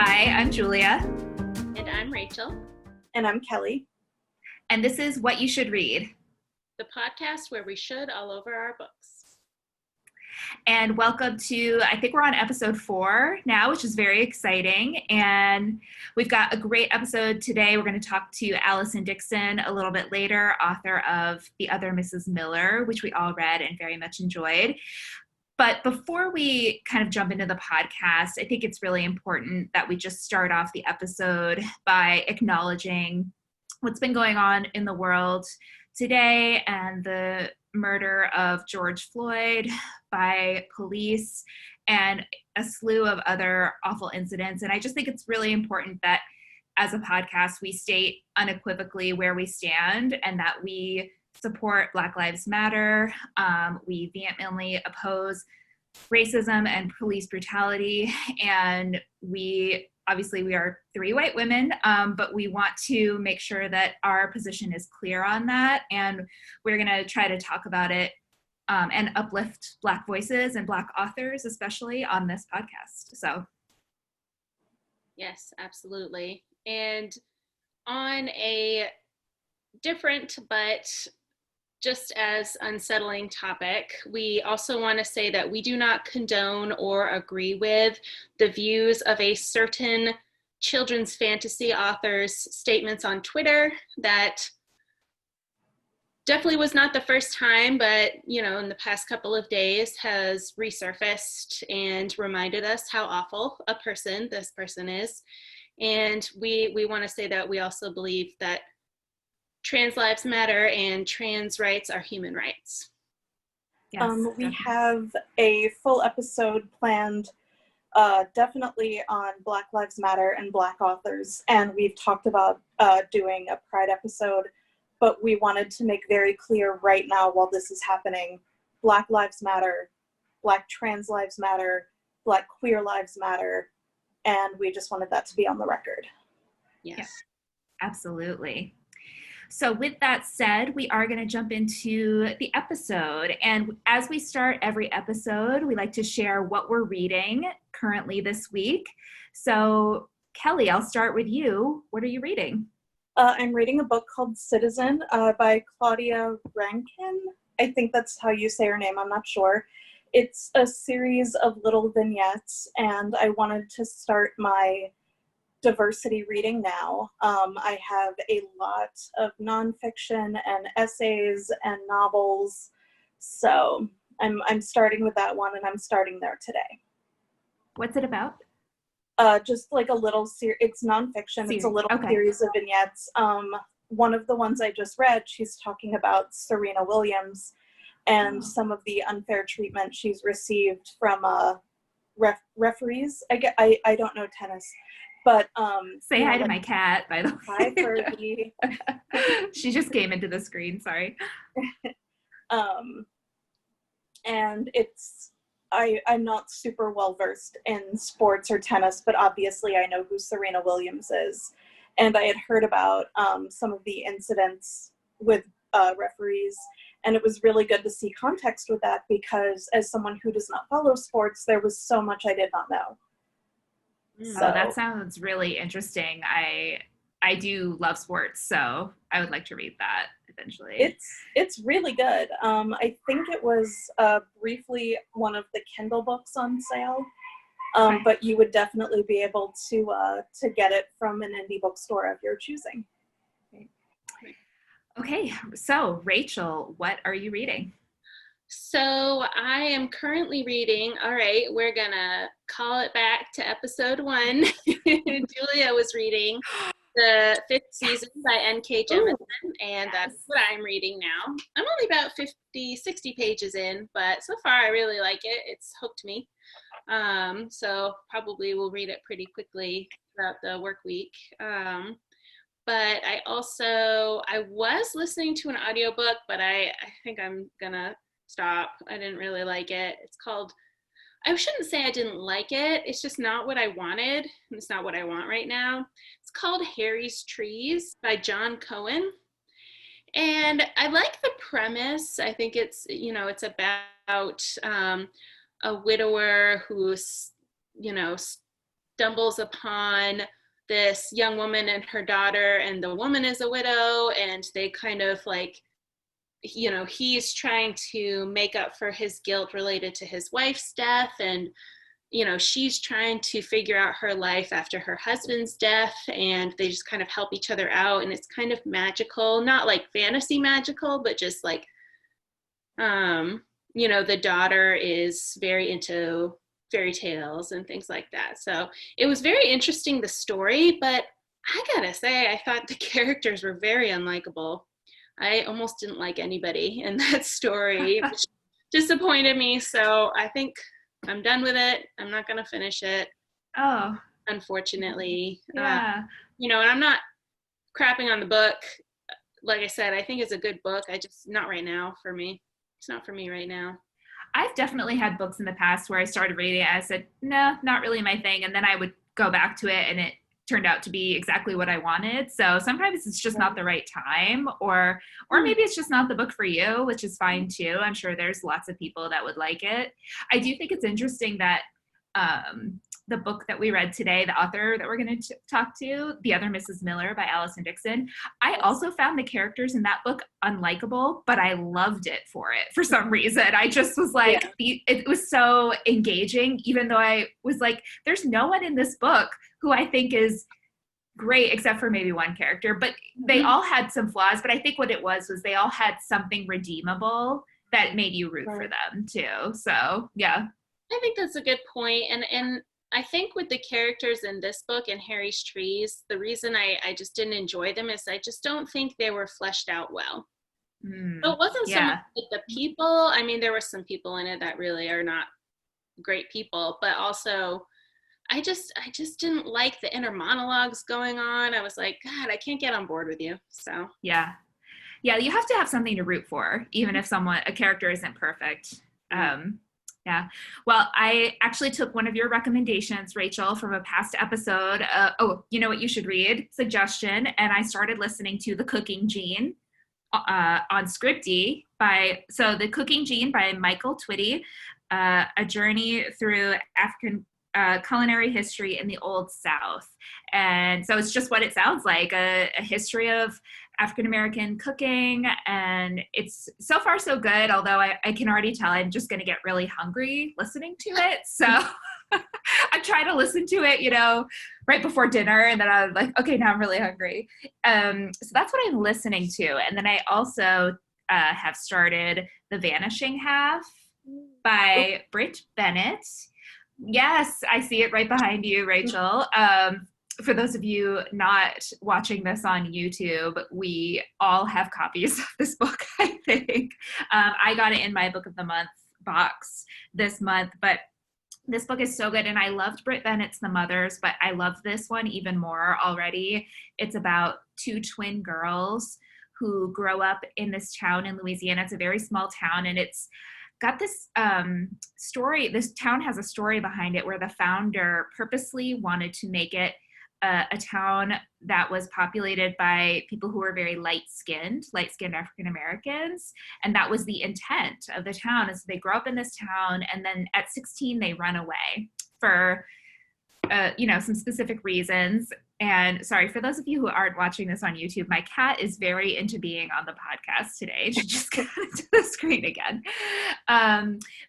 Hi, I'm Julia. And I'm Rachel. And I'm Kelly. And this is What You Should Read, the podcast where we should all over our books. And welcome to, I think we're on episode 4 now, which is very exciting. And we've got a great episode today. We're going to talk to Allison Dickson a little bit later, author of The Other Mrs. Miller, which we all read and very much enjoyed. But before we kind of jump into the podcast, I think it's really important that we just start off the episode by acknowledging what's been going on in the world today and the murder of George Floyd by police and a slew of other awful incidents. And I just think it's really important that as a podcast, we state unequivocally where we stand and that we support Black Lives Matter. We vehemently oppose racism and police brutality. And we are 3 white women, but we want to make sure that our position is clear on that. And we're going to try to talk about it and uplift Black voices and Black authors, especially on this podcast. So. Yes, absolutely. And on a different but just as unsettling topic, we also want to say that we do not condone or agree with the views of a certain children's fantasy author's statements on Twitter. That definitely was not the first time, but in the past couple of days has resurfaced and reminded us how awful this person is. And we want to say that we also believe that trans lives matter and trans rights are human rights. Yes, we have a full episode planned definitely on Black Lives Matter and Black authors, and we've talked about doing a Pride episode, but we wanted to make very clear right now while this is happening, Black Lives Matter, Black trans lives matter, Black queer lives matter, and we just wanted that to be on the record. Yes. Yeah, absolutely. So with that said, we are going to jump into the episode. And as we start every episode, we like to share what we're reading currently this week. So Kelly, I'll start with you. What are you reading? I'm reading a book called Citizen by Claudia Rankine. I think that's how you say her name. I'm not sure. It's a series of little vignettes, and I wanted to start my diversity reading now. I have a lot of nonfiction and essays and novels, so I'm starting with that one, and I'm starting there today. What's it about? Just like a little it's nonfiction. It's a little series of vignettes. One of the ones I just read, she's talking about Serena Williams and some of the unfair treatment she's received from referees. I don't know tennis. But say hi to my cat, by the way. Hi, Fergie. She just came into the screen, sorry. And I'm not super well versed in sports or tennis, but obviously I know who Serena Williams is. And I had heard about some of the incidents with referees, and it was really good to see context with that because as someone who does not follow sports, there was so much I did not know. So that sounds really interesting. I do love sports, so I would like to read that eventually. It's really good. I think it was briefly one of the Kindle books on sale, but you would definitely be able to get it from an indie bookstore of your choosing. Okay, so Rachel, what are you reading? So I am currently reading, all right, we're going to call it back to episode 1. Julia was reading the 5th season by N.K. Jemisin, and that's what I'm reading now. I'm only about 60 pages in, but so far I really like it. It's hooked me. So probably will read it pretty quickly throughout the work week. But I was listening to an audiobook, but I think I'm going to stop. I didn't really like it. It's called, I shouldn't say I didn't like it. It's just not what I wanted. It's not what I want right now. It's called Harry's Trees by John Cohen. And I like the premise. I think it's, it's about a widower who's, stumbles upon this young woman and her daughter, and the woman is a widow, and they kind of like, you know, he's trying to make up for his guilt related to his wife's death, and you know, she's trying to figure out her life after her husband's death, and they just kind of help each other out, and it's kind of magical, not like fantasy magical, but just like you know, the daughter is very into fairy tales and things like that. So it was very interesting, the story, but I gotta say, I thought the characters were very unlikable. I almost didn't like anybody in that story, which disappointed me. So I think I'm done with it. I'm not gonna finish it. Oh, Unfortunately. yeah. You know, and I'm not crapping on the book. Like I said, I think it's a good book. Not right now for me. It's not for me right now. I've definitely had books in the past where I started reading it. I said, no, not really my thing. And then I would go back to it and it turned out to be exactly what I wanted. So sometimes it's just not the right time, or maybe it's just not the book for you, which is fine too. I'm sure there's lots of people that would like it. I do think it's interesting that the book that we read today, the author that we're going to talk to, The Other Mrs. Miller by Allison Dickson, I also found the characters in that book unlikable, but I loved it for some reason. I just was like, it was so engaging, even though I was like, there's no one in this book who I think is great except for maybe one character, but they all had some flaws. But I think what it was they all had something redeemable that made you root for them too. So yeah. I think that's a good point. And I think with the characters in this book and Harry's Trees, the reason I just didn't enjoy them is I just don't think they were fleshed out well. So it wasn't so much like the people. I mean, there were some people in it that really are not great people, but also I just didn't like the inner monologues going on. I was like, God, I can't get on board with you. So yeah, you have to have something to root for, even if a character isn't perfect. Yeah. Well, I actually took one of your recommendations, Rachel, from a past episode. You know what you should read? Suggestion. And I started listening to The Cooking Gene on Scripty The Cooking Gene by Michael Twitty, a journey through African culinary history in the Old South. And so it's just what it sounds like, a history of African-American cooking. And it's so far so good, although I can already tell I'm just going to get really hungry listening to it. So I try to listen to it, right before dinner. And then I'm like, okay, now I'm really hungry. So that's what I'm listening to. And then I also have started The Vanishing Half by Britt Bennett. Yes, I see it right behind you, Rachel. For those of you not watching this on YouTube, we all have copies of this book, I think. I got it in my Book of the Month box this month, but this book is so good, and I loved Britt Bennett's The Mothers, but I love this one even more already. It's about two twin girls who grow up in this town in Louisiana. It's a very small town, and it's got this story. This town has a story behind it where the founder purposely wanted to make it a town that was populated by people who were very light-skinned African Americans. And that was the intent of the town, is they grow up in this town, and then at 16, they run away for, some specific reasons. And sorry, for those of you who aren't watching this on YouTube, my cat is very into being on the podcast today. She just got into the screen again.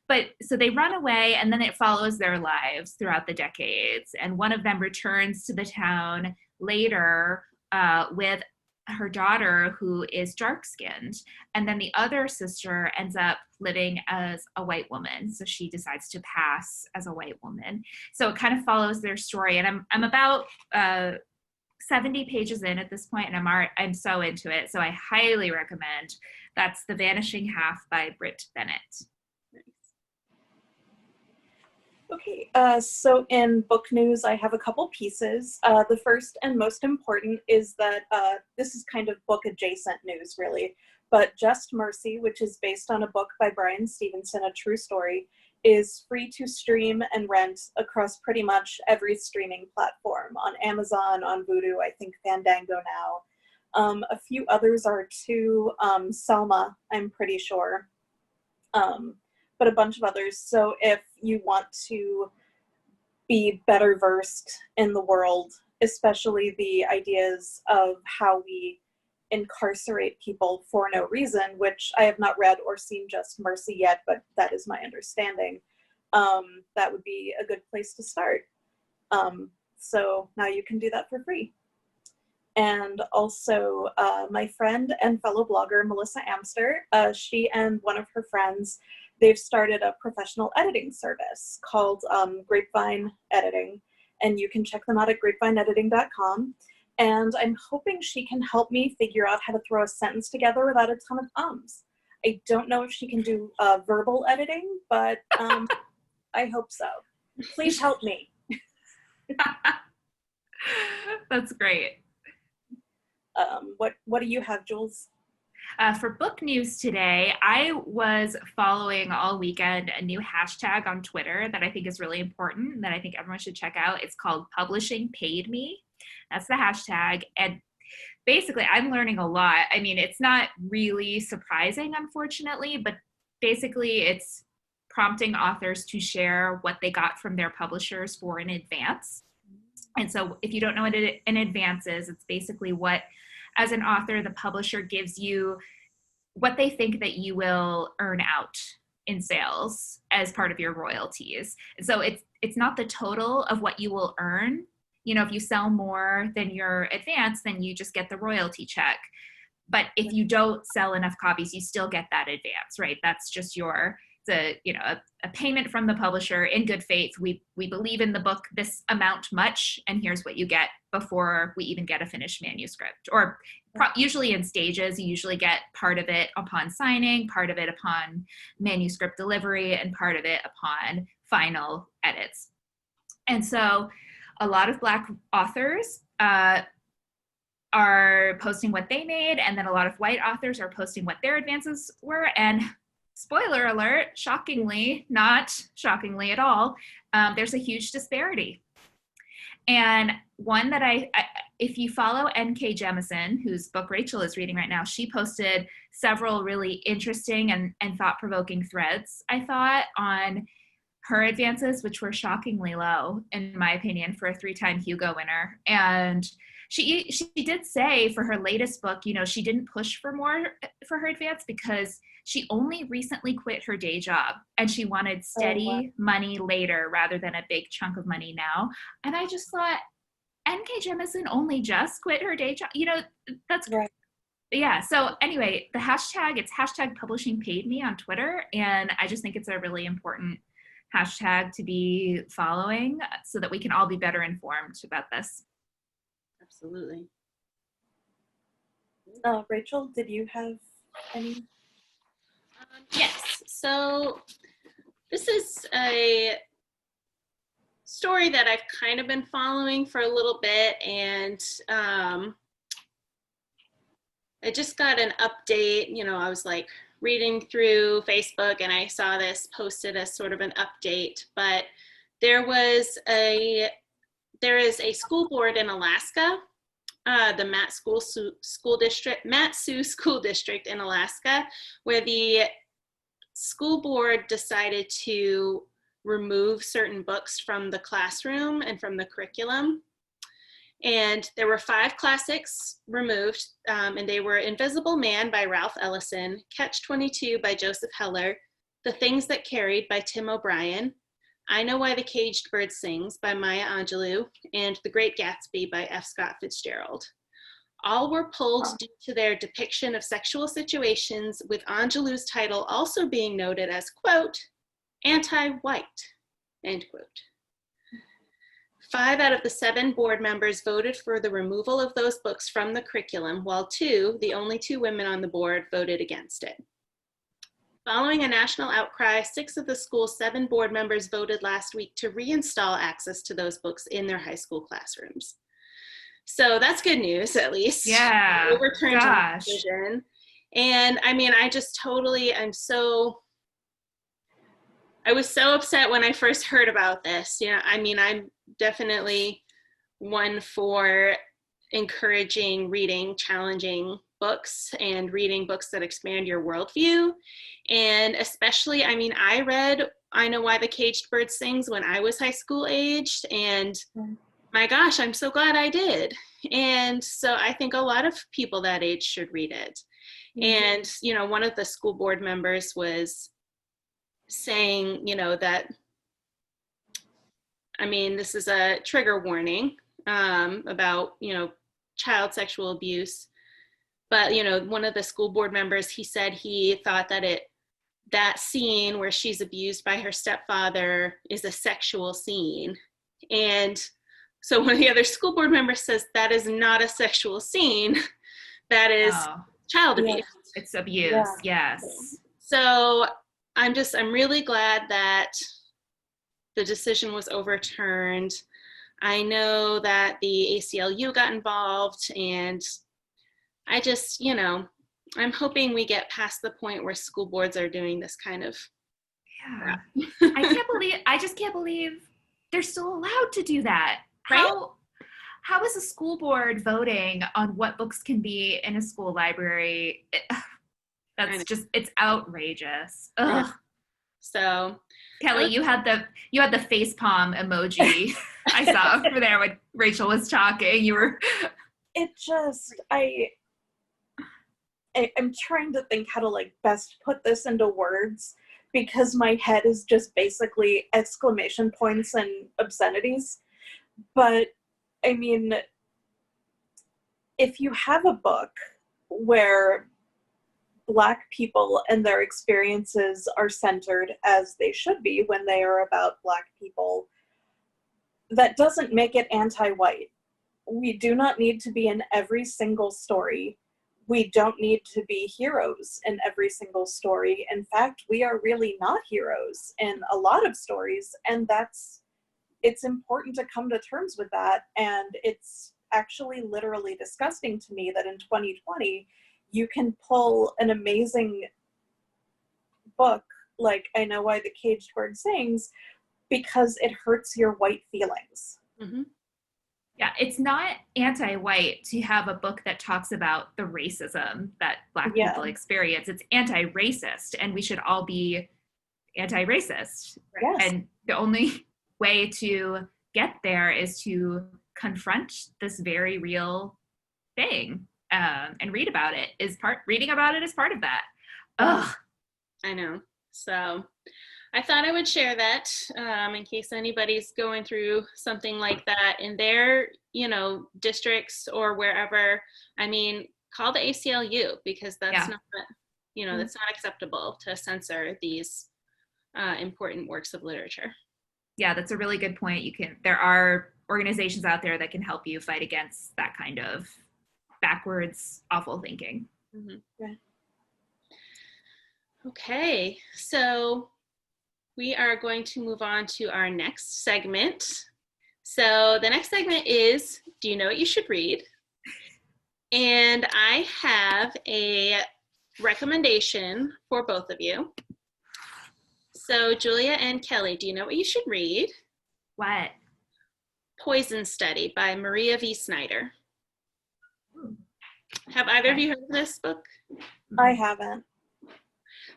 But so they run away, and then it follows their lives throughout the decades. And one of them returns to the town later with her daughter, who is dark-skinned. And then the other sister ends up living as a white woman. So she decides to pass as a white woman. So it kind of follows their story. And I'm about 70 pages in at this point, and I'm so into it. So I highly recommend. That's The Vanishing Half by Britt Bennett. Okay, so in book news, I have a couple pieces. The first and most important is that this is kind of book adjacent news, really, but Just Mercy, which is based on a book by Brian Stevenson, a true story, is free to stream and rent across pretty much every streaming platform, on Amazon, on Vudu, I think Fandango now. A few others are too, Selma, I'm pretty sure. But a bunch of others. So if you want to be better versed in the world, especially the ideas of how we incarcerate people for no reason, which I have not read or seen Just Mercy yet, but that is my understanding. That would be a good place to start. So now you can do that for free. And also my friend and fellow blogger, Melissa Amster, she and one of her friends, they've started a professional editing service called Grapevine Editing, and you can check them out at grapevineediting.com. And I'm hoping she can help me figure out how to throw a sentence together without a ton of ums. I don't know if she can do verbal editing, but I hope so. Please help me. That's great. What do you have, Jules? For book news today, I was following all weekend a new hashtag on Twitter that I think is really important, that I think everyone should check out. It's called Publishing Paid Me. That's the hashtag. And basically, I'm learning a lot. I mean, it's not really surprising, unfortunately, but basically it's prompting authors to share what they got from their publishers for an advance. And so if you don't know what an advance is, it's basically what, as an author, the publisher gives you what they think that you will earn out in sales as part of your royalties. And so it's not the total of what you will earn. You know, if you sell more than your advance, then you just get the royalty check. But if you don't sell enough copies, you still get that advance, right? That's just a payment from the publisher in good faith. We believe in the book this amount much, and here's what you get before we even get a finished manuscript. Or usually in stages, you usually get part of it upon signing, part of it upon manuscript delivery, and part of it upon final edits. And so a lot of Black authors are posting what they made, and then a lot of white authors are posting what their advances were. And spoiler alert, shockingly, not shockingly at all, there's a huge disparity. And one that if you follow N.K. Jemisin, whose book Rachel is reading right now, she posted several really interesting and thought-provoking threads, I thought, on her advances, which were shockingly low, in my opinion, for a 3-time Hugo winner. And she did say for her latest book, you know, she didn't push for more for her advance because she only recently quit her day job and she wanted steady money later rather than a big chunk of money now. And I just thought, N.K. Jemisin only just quit her day job. You know, that's right. Yeah. So anyway, the hashtag, it's hashtag Publishing Paid Me on Twitter. And I just think it's a really important hashtag to be following so that we can all be better informed about this. Absolutely. Rachel, did you have any? Yes. So this is a story that I've kind of been following for a little bit, and I just got an update. You know, I was like reading through Facebook and I saw this posted as sort of an update, but there is a school board in Alaska, the Mat-Su School District in Alaska, where the school board decided to remove certain books from the classroom and from the curriculum. And there were 5 classics removed, and they were Invisible Man by Ralph Ellison, Catch-22 by Joseph Heller, The Things That Carried by Tim O'Brien, I Know Why the Caged Bird Sings by Maya Angelou, and The Great Gatsby by F. Scott Fitzgerald. All were pulled due to their depiction of sexual situations, with Angelou's title also being noted as, quote, anti-white, end quote. 5 out of the 7 board members voted for the removal of those books from the curriculum, while 2, the only 2 women on the board, voted against it. Following a national outcry, 6 of the school's 7 board members voted last week to reinstall access to those books in their high school classrooms. So that's good news, at least. Yeah. Overturned the decision. And I mean, I was so upset when I first heard about this. You know, I mean, I'm definitely one for encouraging reading challenging books and reading books that expand your worldview. And especially, I mean, I read I Know Why the Caged Bird Sings when I was high school aged, and my gosh, I'm so glad I did. And so I think a lot of people that age should read it. And, you know, one of the school board members was saying, you know, that, I mean, this is a trigger warning about, you know, child sexual abuse. But, you know, one of the school board members, he said he thought that scene where she's abused by her stepfather is a sexual scene. And so one of the other school board members says that is not a sexual scene. That is child abuse. It's abuse, yes. So I'm really glad that the decision was overturned. I know that the ACLU got involved, and I just, you know, I'm hoping we get past the point where school boards are doing this kind of crap. I just can't believe they're still allowed to do that. Right? How is a school board voting on what books can be in a school library? It's outrageous. Ugh. So Kelly, you had the face palm emoji I saw over there when Rachel was talking. You were. It just, I'm trying to think how to like best put this into words, because my head is just basically exclamation points and obscenities. But I mean, if you have a book where Black people and their experiences are centered as they should be when they are about Black people, that doesn't make it anti-white. We do not need to be in every single story. We don't need to be heroes in every single story. In fact, we are really not heroes in a lot of stories, and it's important to come to terms with that. And it's actually literally disgusting to me that in 2020, you can pull an amazing book like I Know Why the Caged Bird Sings because it hurts your white feelings. Mm-hmm. Yeah, it's not anti-white to have a book that talks about the racism that Black people experience. It's anti-racist, and we should all be anti-racist. Yes. And the only way to get there is to confront this very real thing, and read about it. Reading about it is part of that. Ugh. I know. So I thought I would share that in case anybody's going through something like that in their, you know, districts or wherever. I mean, call the ACLU, because that's not, you know, that's not acceptable to censor these important works of literature. Yeah, that's a really good point. There are organizations out there that can help you fight against that kind of backwards, awful thinking. Mm-hmm. Yeah. Okay, so we are going to move on to our next segment. So the next segment is, do you know what you should read? And I have a recommendation for both of you. So Julia and Kelly, do you know what you should read? What? Poison Study by Maria V. Snyder. Have either of you heard of this book? I haven't.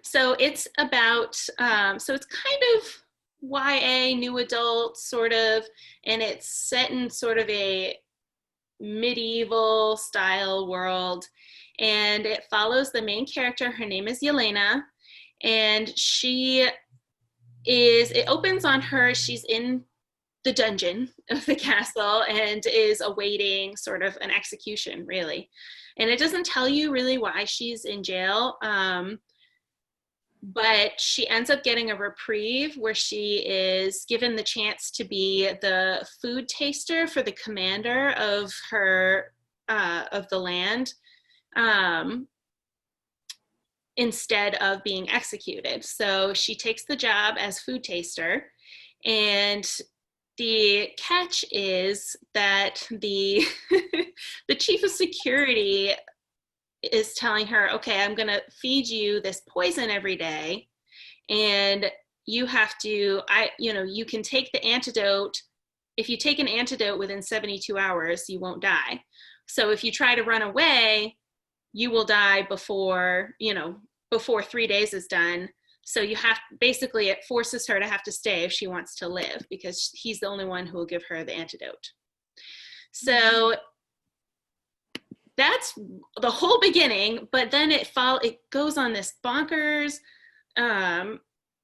So it's about, so it's kind of YA, new adult sort of, and it's set in sort of a medieval style world. And it follows the main character. Her name is Yelena. And it opens on her, she's in the dungeon of the castle and is awaiting sort of an execution, really. And it doesn't tell you really why she's in jail. But she ends up getting a reprieve where she is given the chance to be the food taster for the commander of the land, instead of being executed. So she takes the job as food taster, and the catch is that the the chief of security is telling her, okay, I'm going to feed you this poison every day, and you have to, you can take the antidote. If you take an antidote within 72 hours, you won't die. So if you try to run away, you will die before 3 days is done. So basically it forces her to have to stay if she wants to live, because he's the only one who will give her the antidote. So that's the whole beginning, but then it goes on this bonkers,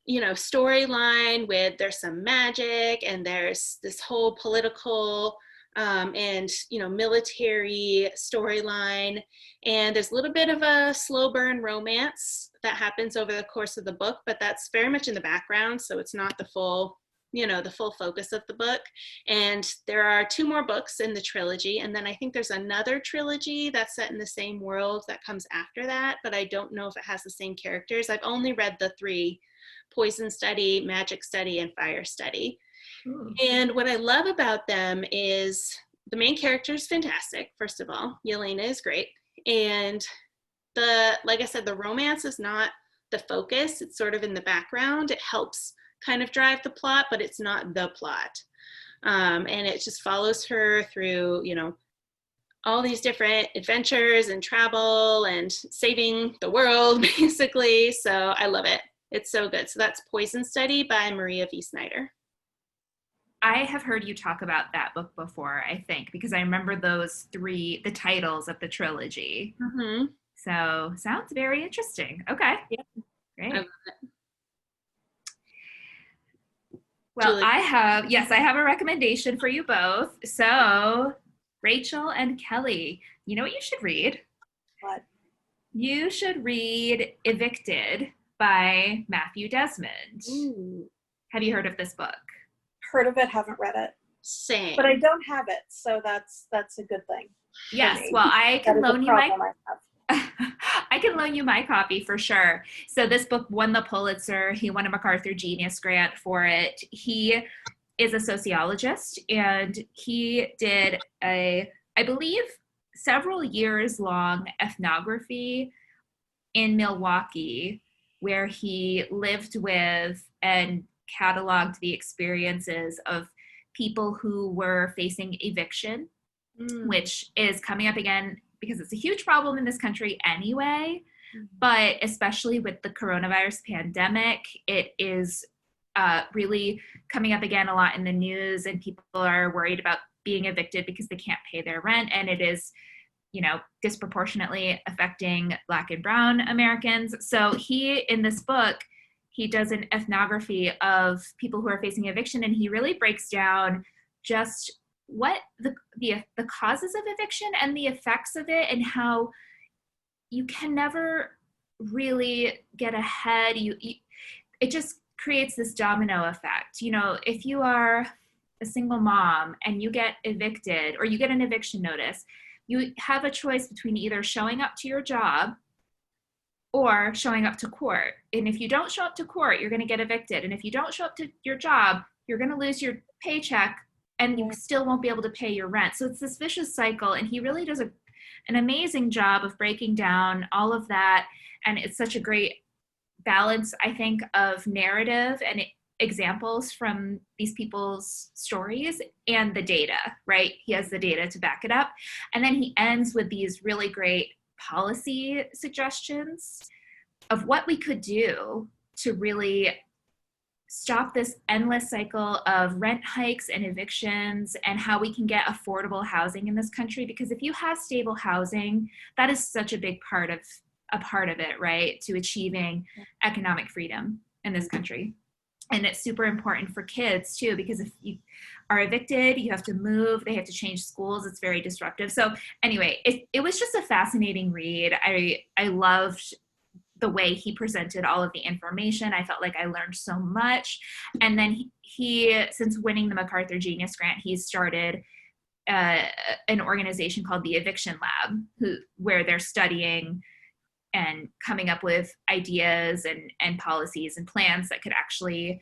storyline with there's some magic, and there's this whole political and military storyline, and there's a little bit of a slow burn romance that happens over the course of the book, but that's very much in the background, so it's not the full focus of the book. And there are 2 more books in the trilogy, and then I think there's another trilogy that's set in the same world that comes after that, but I don't know if it has the same characters. I've only read the 3: Poison Study, Magic Study, and Fire Study. And what I love about them is the main character is fantastic, first of all. Yelena is great. And like I said, the romance is not the focus. It's sort of in the background. It helps kind of drive the plot, but it's not the plot. And it just follows her through, all these different adventures and travel and saving the world, basically. So I love it. It's so good. So that's Poison Study by Maria V. Snyder. I have heard you talk about that book before, I think, because I remember those 3, the titles of the trilogy. Mm-hmm. So sounds very interesting. Okay. Yeah. Great. I love it. Well, Julie. I have a recommendation for you both. So, Rachel and Kelly, you know what you should read? What? You should read Evicted by Matthew Desmond. Ooh. Have you heard of this book? Heard of it, haven't read it. Same. But I don't have it, so that's a good thing. Yes, well, I can loan you my I can loan you my copy for sure. So this book won the Pulitzer. He won a MacArthur Genius Grant for it. He is a sociologist, and he did I believe, several years long ethnography in Milwaukee, where he lived with and cataloged the experiences of people who were facing eviction, which is coming up again because it's a huge problem in this country anyway, but especially with the coronavirus pandemic, it is really coming up again a lot in the news, and people are worried about being evicted because they can't pay their rent, and it is disproportionately affecting Black and Brown Americans. So in this book, he does an ethnography of people who are facing eviction, and he really breaks down just what the causes of eviction and the effects of it, and how you can never really get ahead. It just creates this domino effect. If you are a single mom and you get evicted, or you get an eviction notice, you have a choice between either showing up to your job or showing up to court. And if you don't show up to court, you're going to get evicted. And if you don't show up to your job, you're going to lose your paycheck, and you still won't be able to pay your rent. So it's this vicious cycle. And he really does an amazing job of breaking down all of that. And it's such a great balance, I think, of narrative and examples from these people's stories and the data, right? He has the data to back it up. And then he ends with these really great policy suggestions of what we could do to really stop this endless cycle of rent hikes and evictions, and how we can get affordable housing in this country. Because if you have stable housing, that is such a big part of it, right? To achieving economic freedom in this country. And it's super important for kids too, because if you are evicted, you have to move, they have to change schools. It's very disruptive. So anyway, it was just a fascinating read. I loved the way he presented all of the information. I felt like I learned so much. And then he since winning the MacArthur Genius Grant, he's started an organization called the Eviction Lab, where they're studying and coming up with ideas and policies and plans that could actually,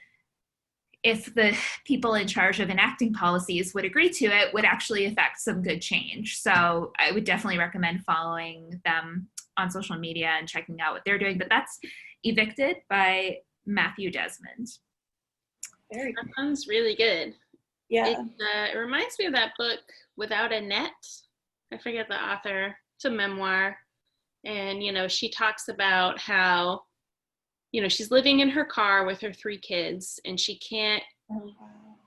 if the people in charge of enacting policies would agree to it, would actually affect some good change. So I would definitely recommend following them on social media and checking out what they're doing. But that's Evicted by Matthew Desmond. Very That sounds really good. Yeah. It reminds me of that book, Without a Net. I forget the author. It's a memoir. And, she talks about how she's living in her car with her 3 kids, and she can't,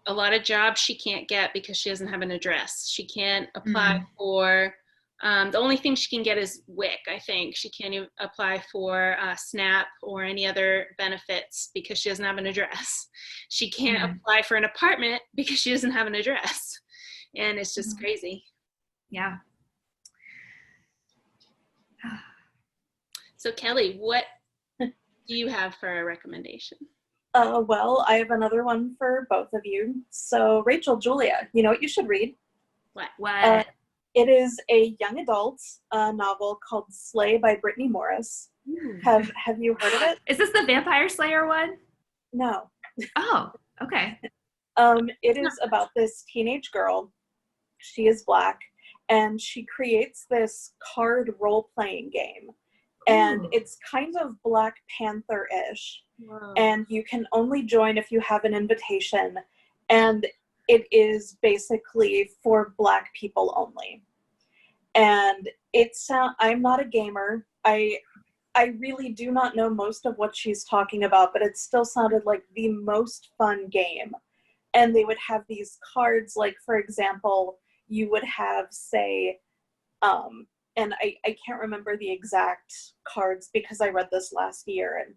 a lot of jobs she can't get because she doesn't have an address. She can't apply for, the only thing she can get is WIC, I think. She can't even apply for SNAP or any other benefits because she doesn't have an address. She can't apply for an apartment because she doesn't have an address. And it's just crazy. Yeah. So Kelly, what do you have for a recommendation? Well, I have another one for both of you. So Rachel, Julia, you know what you should read? What? It is a young adult novel called Slay by Brittany Morris. Have you heard of it? Is this the Vampire Slayer one? No. Oh, okay. It is about this teenage girl. She is Black, and she creates this card role-playing game. And it's kind of Black Panther-ish. Wow. And you can only join if you have an invitation. And it is basically for Black people only. And I'm not a gamer. I really do not know most of what she's talking about, but it still sounded like the most fun game. And they would have these cards, like, for example, you would have, say, and I can't remember the exact cards because I read this last year and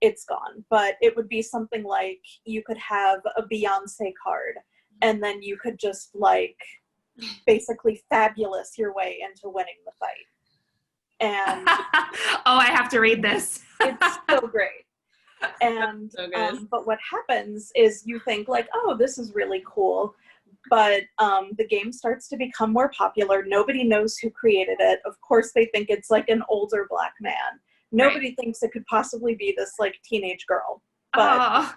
it's gone, but it would be something like you could have a Beyonce card and then you could just, like, basically fabulous your way into winning the fight. And oh, I have to read this. It's so great. And so good. But what happens is you think, like, oh, this is really cool. But the game starts to become more popular. Nobody knows who created it. Of course, they think it's like an older Black man. Nobody thinks it could possibly be this, like, teenage girl. But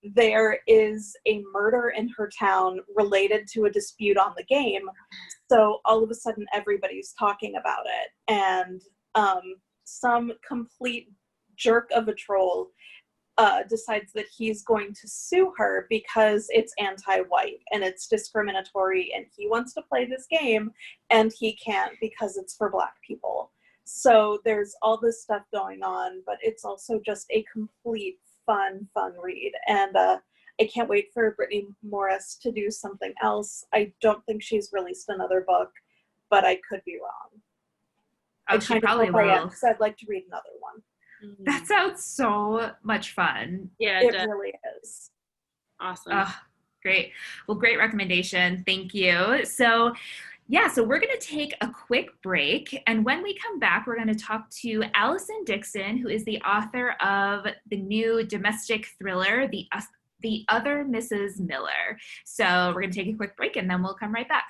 there is a murder in her town related to a dispute on the game. So all of a sudden, everybody's talking about it. And some complete jerk of a troll decides that he's going to sue her because it's anti-white and it's discriminatory and he wants to play this game and he can't because it's for Black people. So there's all this stuff going on, but it's also just a complete fun read. And I can't wait for Brittany Morris to do something else. I don't think she's released another book, but I could be wrong. Oh, she probably will. Because I'd like to read another one. That sounds so much fun. Yeah, it really is. Awesome. Great. Well, great recommendation. Thank you. So we're going to take a quick break. And when we come back, we're going to talk to Allison Dickson, who is the author of the new domestic thriller, The Other Mrs. Miller. So we're going to take a quick break and then we'll come right back.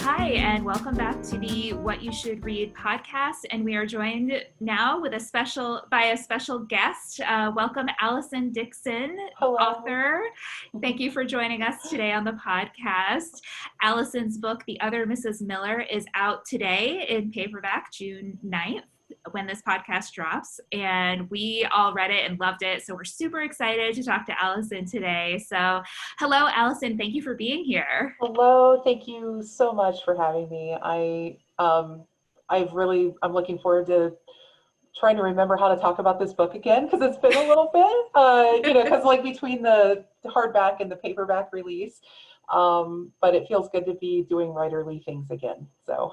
Hi, and welcome back to the What You Should Read podcast. And we are joined now with a special guest. Welcome, Allison Dickson, Hello. author. Thank you for joining us today on the podcast. Allison's book, The Other Mrs. Miller, is out today in paperback, June 9th. When this podcast drops, and we all read it and loved it, so we're super excited to talk to Allison today. So hello, Allison, thank you for being here. Hello, thank you so much for having me. I'm looking forward to trying to remember how to talk about this book again, because it's been a little bit because like between the hardback and the paperback release, but it feels good to be doing writerly things again. So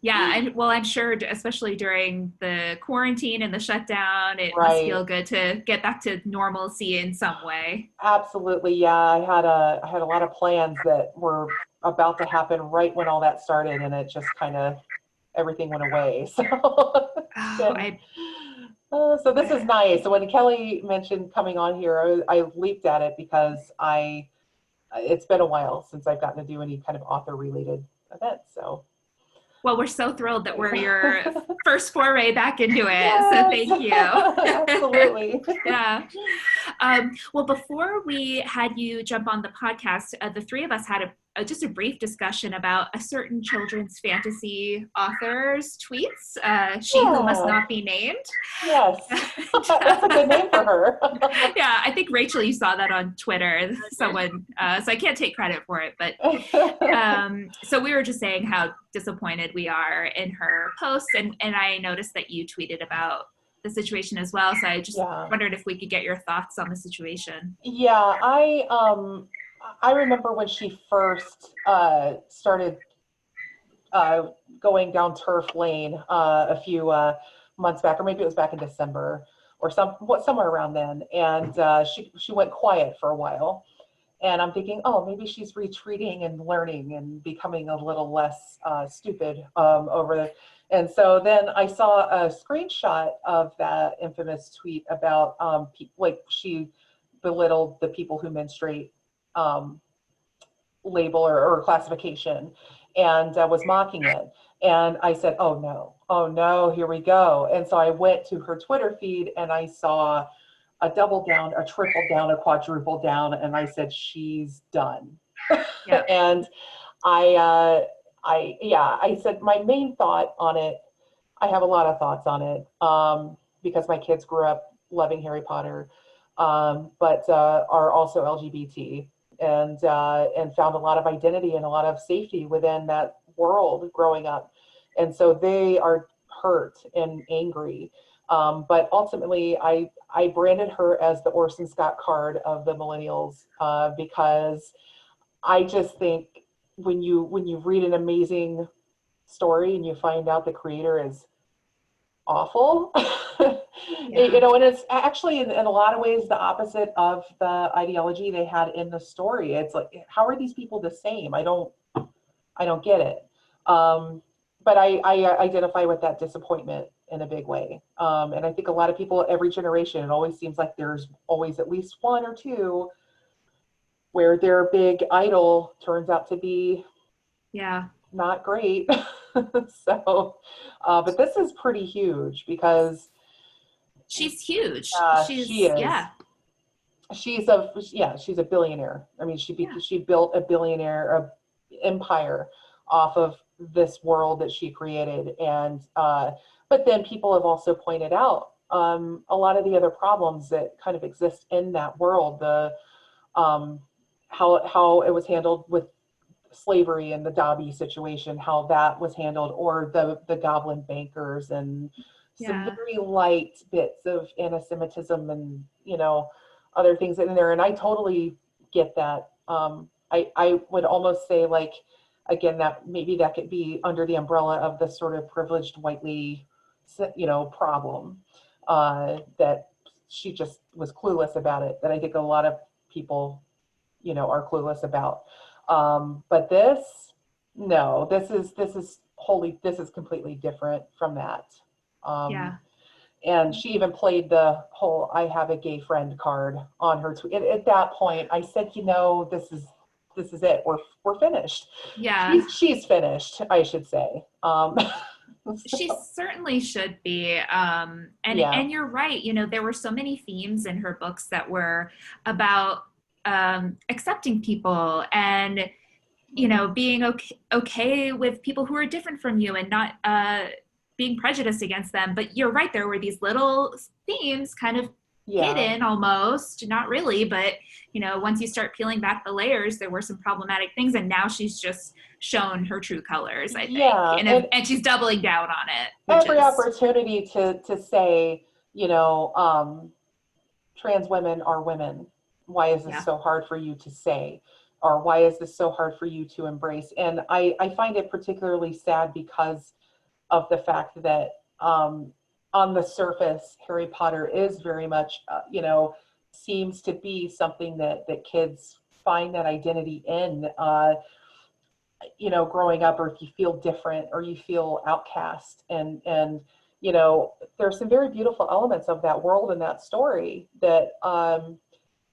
Yeah, and well, I'm sure, especially during the quarantine and the shutdown, it must feel good to get back to normalcy in some way. Absolutely, yeah. I had a lot of plans that were about to happen right when all that started, and it just kind of everything went away. So this is nice. So when Kelly mentioned coming on here, I leaped at it because it's been a while since I've gotten to do any kind of author-related event. So. Well, we're so thrilled that we're your first foray back into it. Yes. So thank you. Absolutely. Yeah. Well, before we had you jump on the podcast, the three of us had a just a brief discussion about a certain children's fantasy author's tweets, She Who Must Not Be Named. Yes, that's a good name for her. Yeah, I think Rachel, you saw that on Twitter. Someone, so I can't take credit for it, but so we were just saying how disappointed we are in her posts, and I noticed that you tweeted about the situation as well. So I just wondered if we could get your thoughts on the situation. Yeah, I remember when she first started going down Turf Lane a few months back, or maybe it was back in December or somewhere around then. And she went quiet for a while. And I'm thinking, oh, maybe she's retreating and learning and becoming a little less stupid And so then I saw a screenshot of that infamous tweet about like she belittled the people who menstruate label or classification, and was mocking it. And I said, oh no, here we go. And so I went to her Twitter feed and I saw a double down, a triple down, a quadruple down, and I said, she's done. Yep. And I said my main thought on it, I have a lot of thoughts on it, because my kids grew up loving Harry Potter, but are also LGBT, and found a lot of identity and a lot of safety within that world growing up. And so they are hurt and angry. But ultimately, I branded her as the Orson Scott Card of the millennials, because I just think when you read an amazing story and you find out the creator is awful, and it's actually in a lot of ways the opposite of the ideology they had in the story. It's like, how are these people the same? I don't get it. But I identify with that disappointment in a big way. And I think a lot of people, every generation, it always seems like there's always at least one or two where their big idol turns out to be not great. So, but this is pretty huge because she's huge. She is. Yeah. She's a billionaire. I mean, she built a billionaire empire off of this world that she created. And but then people have also pointed out a lot of the other problems that kind of exist in that world, the how it was handled with slavery and the Dobby situation, how that was handled, or the goblin bankers, and some very light bits of anti-Semitism and other things in there. And I totally get that. I would almost say, like, again, that maybe that could be under the umbrella of the sort of privileged white lady problem, that she just was clueless about it, that I think a lot of people are clueless about. But this is completely different from that. And she even played the whole "I have a gay friend" card on her tweet. At that point, I said, this is it. We're finished. Yeah, she's finished, I should say. She certainly should be. And you're right. There were so many themes in her books that were about accepting people and being okay with people who are different from you and not being prejudiced against them. But you're right, there were these little themes kind of hidden almost, not really, but once you start peeling back the layers, there were some problematic things, and now she's just shown her true colors, I think. And she's doubling down on it. Every opportunity to say, trans women are women. Why is this so hard for you to say? Or why is this so hard for you to embrace? And I find it particularly sad because of the fact that on the surface, Harry Potter is very much, seems to be something that kids find that identity in, growing up, or if you feel different or you feel outcast. And there's some very beautiful elements of that world and that story that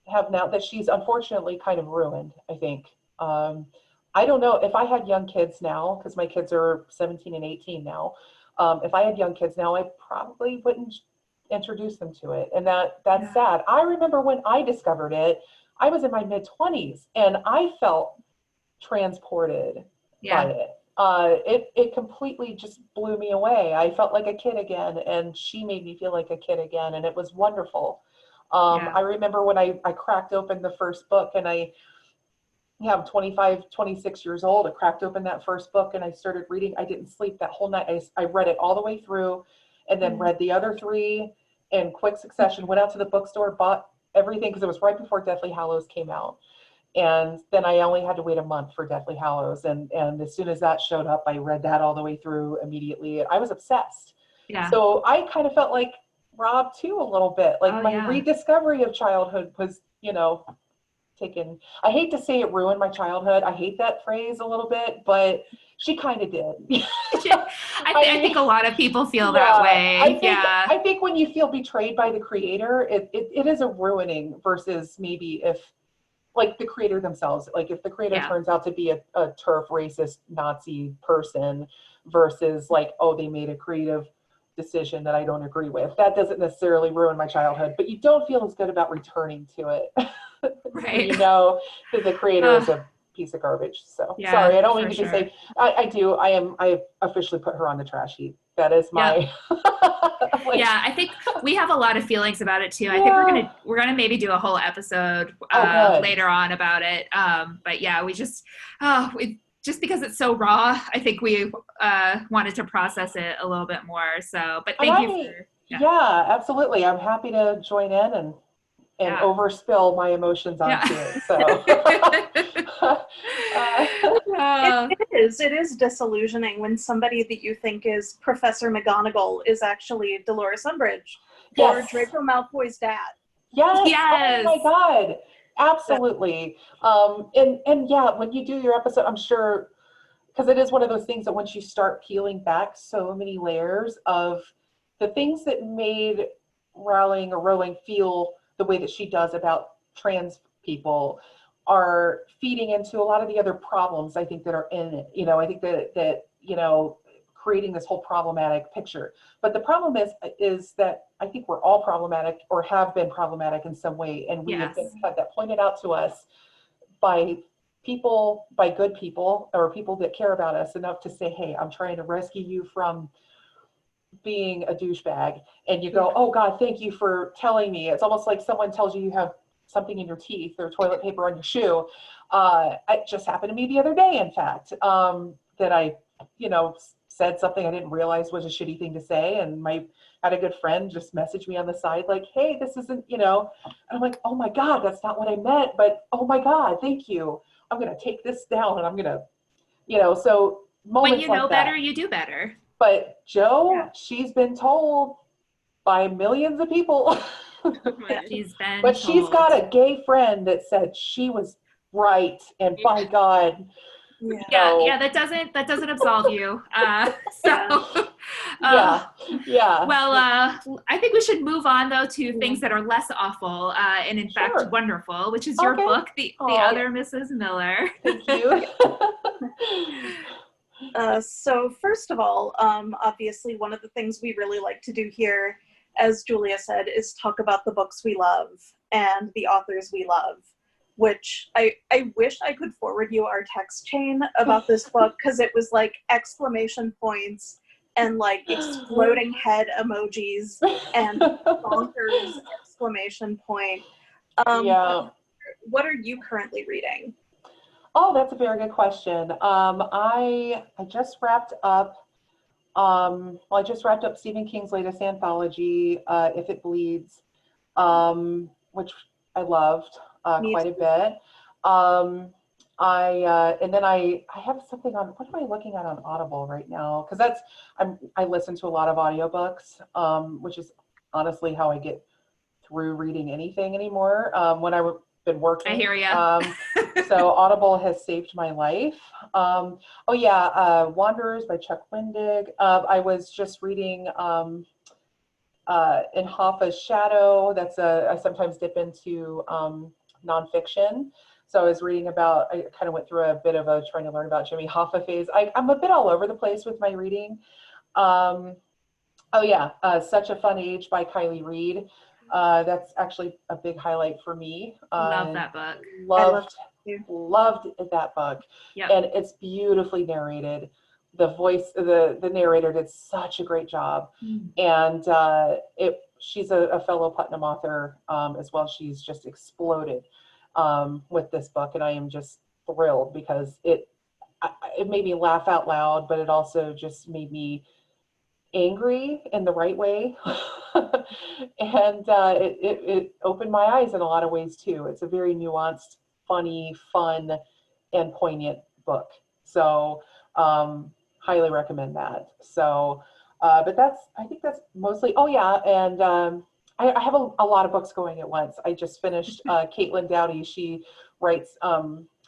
have now, that she's unfortunately kind of ruined, I think. I don't know if I had young kids now, because my kids are 17 and 18 now. If I had young kids now, I probably wouldn't introduce them to it. And that's sad. I remember when I discovered it, I was in my mid-20s and I felt transported by Yeah. it. It completely just blew me away. I felt like a kid again, and she made me feel like a kid again, and it was wonderful. Yeah. I remember when I cracked open the first book, and I'm 25, 26 years old. I cracked open that first book and I started reading. I didn't sleep that whole night. I read it all the way through and then read the other three in quick succession, went out to the bookstore, bought everything because it was right before Deathly Hallows came out. And then I only had to wait a month for Deathly Hallows. And as soon as that showed up, I read that all the way through immediately. I was obsessed. Yeah. So I kind of felt like Rob too, a little bit. Like Oh, my yeah. rediscovery of childhood was, taken. I hate to say it ruined my childhood. I hate that phrase a little bit, but she kind of did. I think a lot of people feel that way. I think when you feel betrayed by the creator, it is a ruining versus maybe if like the creator themselves, like if the creator turns out to be a turf racist Nazi person versus like, oh, they made a creative decision that I don't agree with. That doesn't necessarily ruin my childhood, but you don't feel as good about returning to it. Right. You know that the creator is a piece of garbage. So sorry, I don't mean to say. I officially put her on the trash heap. That is my. Yeah, I think we have a lot of feelings about it too. I think we're gonna maybe do a whole episode later on about it. But yeah, we just because it's so raw, I think we wanted to process it a little bit more. So, but thank you for. Yeah, absolutely. I'm happy to join in and overspill my emotions onto it. So it is disillusioning when somebody that you think is Professor McGonagall is actually Dolores Umbridge or Draco Malfoy's dad. Yes. Oh my God. Absolutely. And yeah, when you do your episode, I'm sure, because it is one of those things that once you start peeling back so many layers of the things that made Rowling feel the way that she does about trans people are feeding into a lot of the other problems I think that are in it. I think that creating this whole problematic picture. But the problem is that I think we're all problematic or have been problematic in some way, and we have had that pointed out to us by good people or people that care about us enough to say, hey, I'm trying to rescue you from being a douchebag, and you go, oh God, thank you for telling me. It's almost like someone tells you have something in your teeth or toilet paper on your shoe. It just happened to me the other day, in fact, that I, said something I didn't realize was a shitty thing to say, and had a good friend just message me on the side like, hey, this isn't, and I'm like, oh my God, that's not what I meant, but oh my God, thank you. I'm going to take this down and I'm going to, so moments when you know like better, that. you do better. But Jo, she's been told by millions of people. But she's got a gay friend that said she was right, and by God. That doesn't absolve you. Well, I think we should move on though to things that are less awful and in fact wonderful, which is your book, the Other Mrs. Miller. Thank you. So first of all, obviously one of the things we really like to do here, as Julia said, is talk about the books we love and the authors we love, which I wish I could forward you our text chain about this book, because it was like exclamation points and like exploding head emojis and bonkers exclamation point. What are you currently reading? Oh, that's a very good question. I just wrapped up. I just wrapped up Stephen King's latest anthology, If It Bleeds, which I loved quite a bit. And then I have something on. What am I looking at on Audible right now? Because I listen to a lot of audiobooks, which is honestly how I get through reading anything anymore. When I've been working. I hear you. So Audible has saved my life. Wanderers by Chuck Wendig. I was just reading In Hoffa's Shadow. I sometimes dip into nonfiction. So I was reading I kind of went through a bit of a trying to learn about Jimmy Hoffa phase. I'm a bit all over the place with my reading. Such a Fun Age by Kylie Reed. That's actually a big highlight for me. Love that book. loved that book. Yep. And it's beautifully narrated. The voice, the narrator did such a great job. And she's a fellow Putnam author as well. She's just exploded with this book, and I am just thrilled because it made me laugh out loud, but it also just made me angry in the right way. And it opened my eyes in a lot of ways too. It's a very nuanced, funny, fun, and poignant book. So highly recommend that. So, but I think that's mostly, oh yeah, and I have a lot of books going at once. I just finished Caitlin Dowdy. She writes,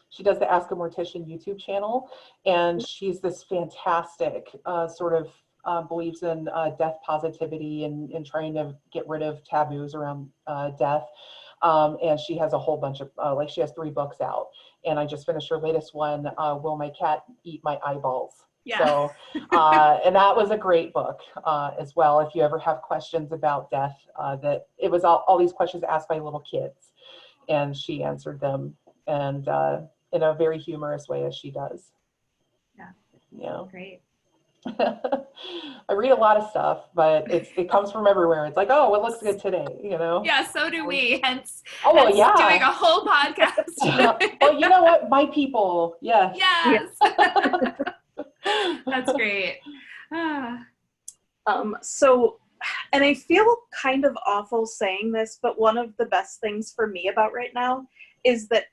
she does the Ask a Mortician YouTube channel, and she's this fantastic sort of believes in death positivity and trying to get rid of taboos around death. And she has a whole bunch of, like she has 3 books out. And I just finished her latest one, Will My Cat Eat My Eyeballs? Yeah. So, and that was a great book as well. If you ever have questions about death, that it was all these questions asked by little kids, and she answered them, and in a very humorous way, as she does. Yeah. Yeah. Great. I read a lot of stuff, but it comes from everywhere. It's like, oh, what looks good today, you know? Yeah, so do we. Hence yeah. doing a whole podcast. Well, you know what? My people, yes. Yes. That's great. So, and I feel kind of awful saying this, but one of the best things for me about right now is that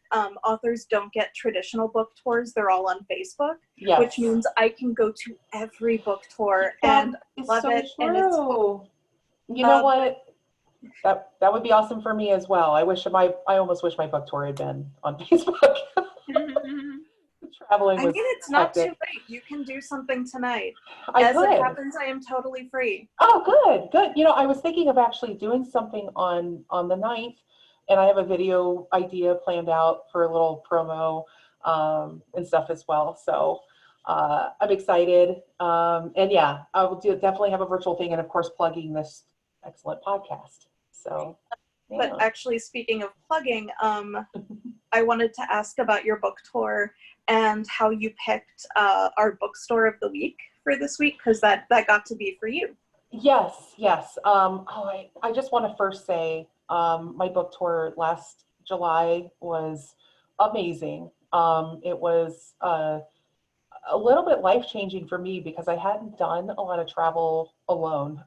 authors don't get traditional book tours. They're all on Facebook, Yes. which means I can go to every book tour That and is love so it. true. And it's you know what? That would be awesome for me as well. I almost wish my book tour had been on Facebook. Traveling I was mean, it's not too hectic. late. You can do something tonight. I As could. it happens, I am totally free. Oh, good. You know, I was thinking of actually doing something on the 9th, and I have a video idea planned out for a little promo and stuff as well. So I'm excited. And yeah, I will definitely have a virtual thing, and of course, plugging this excellent podcast. So, yeah. But actually, speaking of plugging, I wanted to ask about your book tour and how you picked our bookstore of the week for this week, because that got to be for you. Yes. I just want to first say my book tour last July was amazing. It was a little bit life-changing for me because I hadn't done a lot of travel alone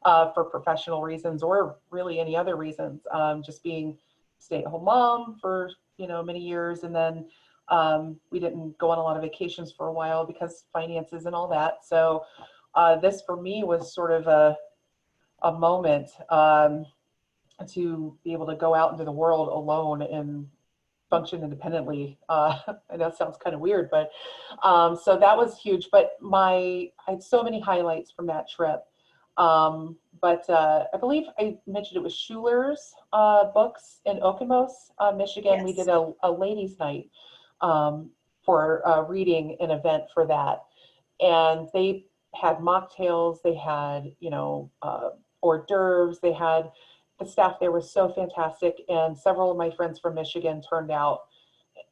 for professional reasons or really any other reasons. Just being stay-at-home mom for many years, and then we didn't go on a lot of vacations for a while because finances and all that. So this for me was sort of a moment to be able to go out into the world alone and function independently. I know it sounds kind of weird, but so that was huge. But I had so many highlights from that trip. But I believe I mentioned it was Schuler's Books in Okemos, Michigan. Yes. We did a ladies' night for reading an event for that, and they had mocktails. They had hors d'oeuvres. They had the staff there was so fantastic, and several of my friends from Michigan turned out.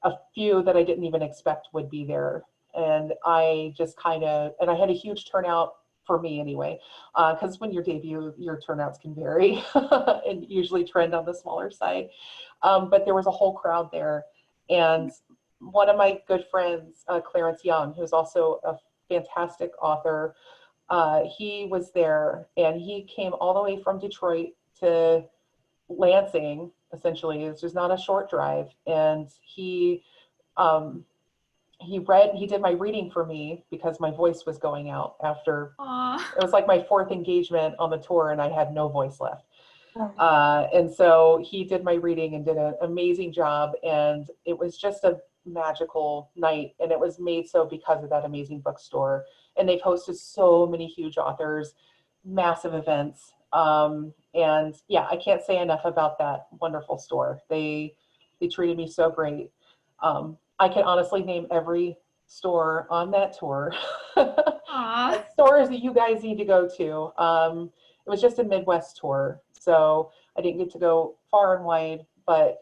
A few that I didn't even expect would be there, and I just and I had a huge turnout for me anyway, because when you debut, your turnouts can vary and usually trend on the smaller side. But there was a whole crowd there, and one of my good friends, Clarence Young, who's also a fantastic author, he was there, and he came all the way from Detroit to Lansing. Essentially, it's just not a short drive, and he did my reading for me because my voice was going out after. Aww. It was like my 4th engagement on the tour, and I had no voice left. And so he did my reading and did an amazing job, and it was just a magical night, and it was made so because of that amazing bookstore. And they've hosted so many huge authors, massive events. And yeah, I can't say enough about that wonderful store. They treated me so great. I can honestly name every store on that tour. Stores that you guys need to go to. It was just a Midwest tour, so I didn't get to go far and wide, but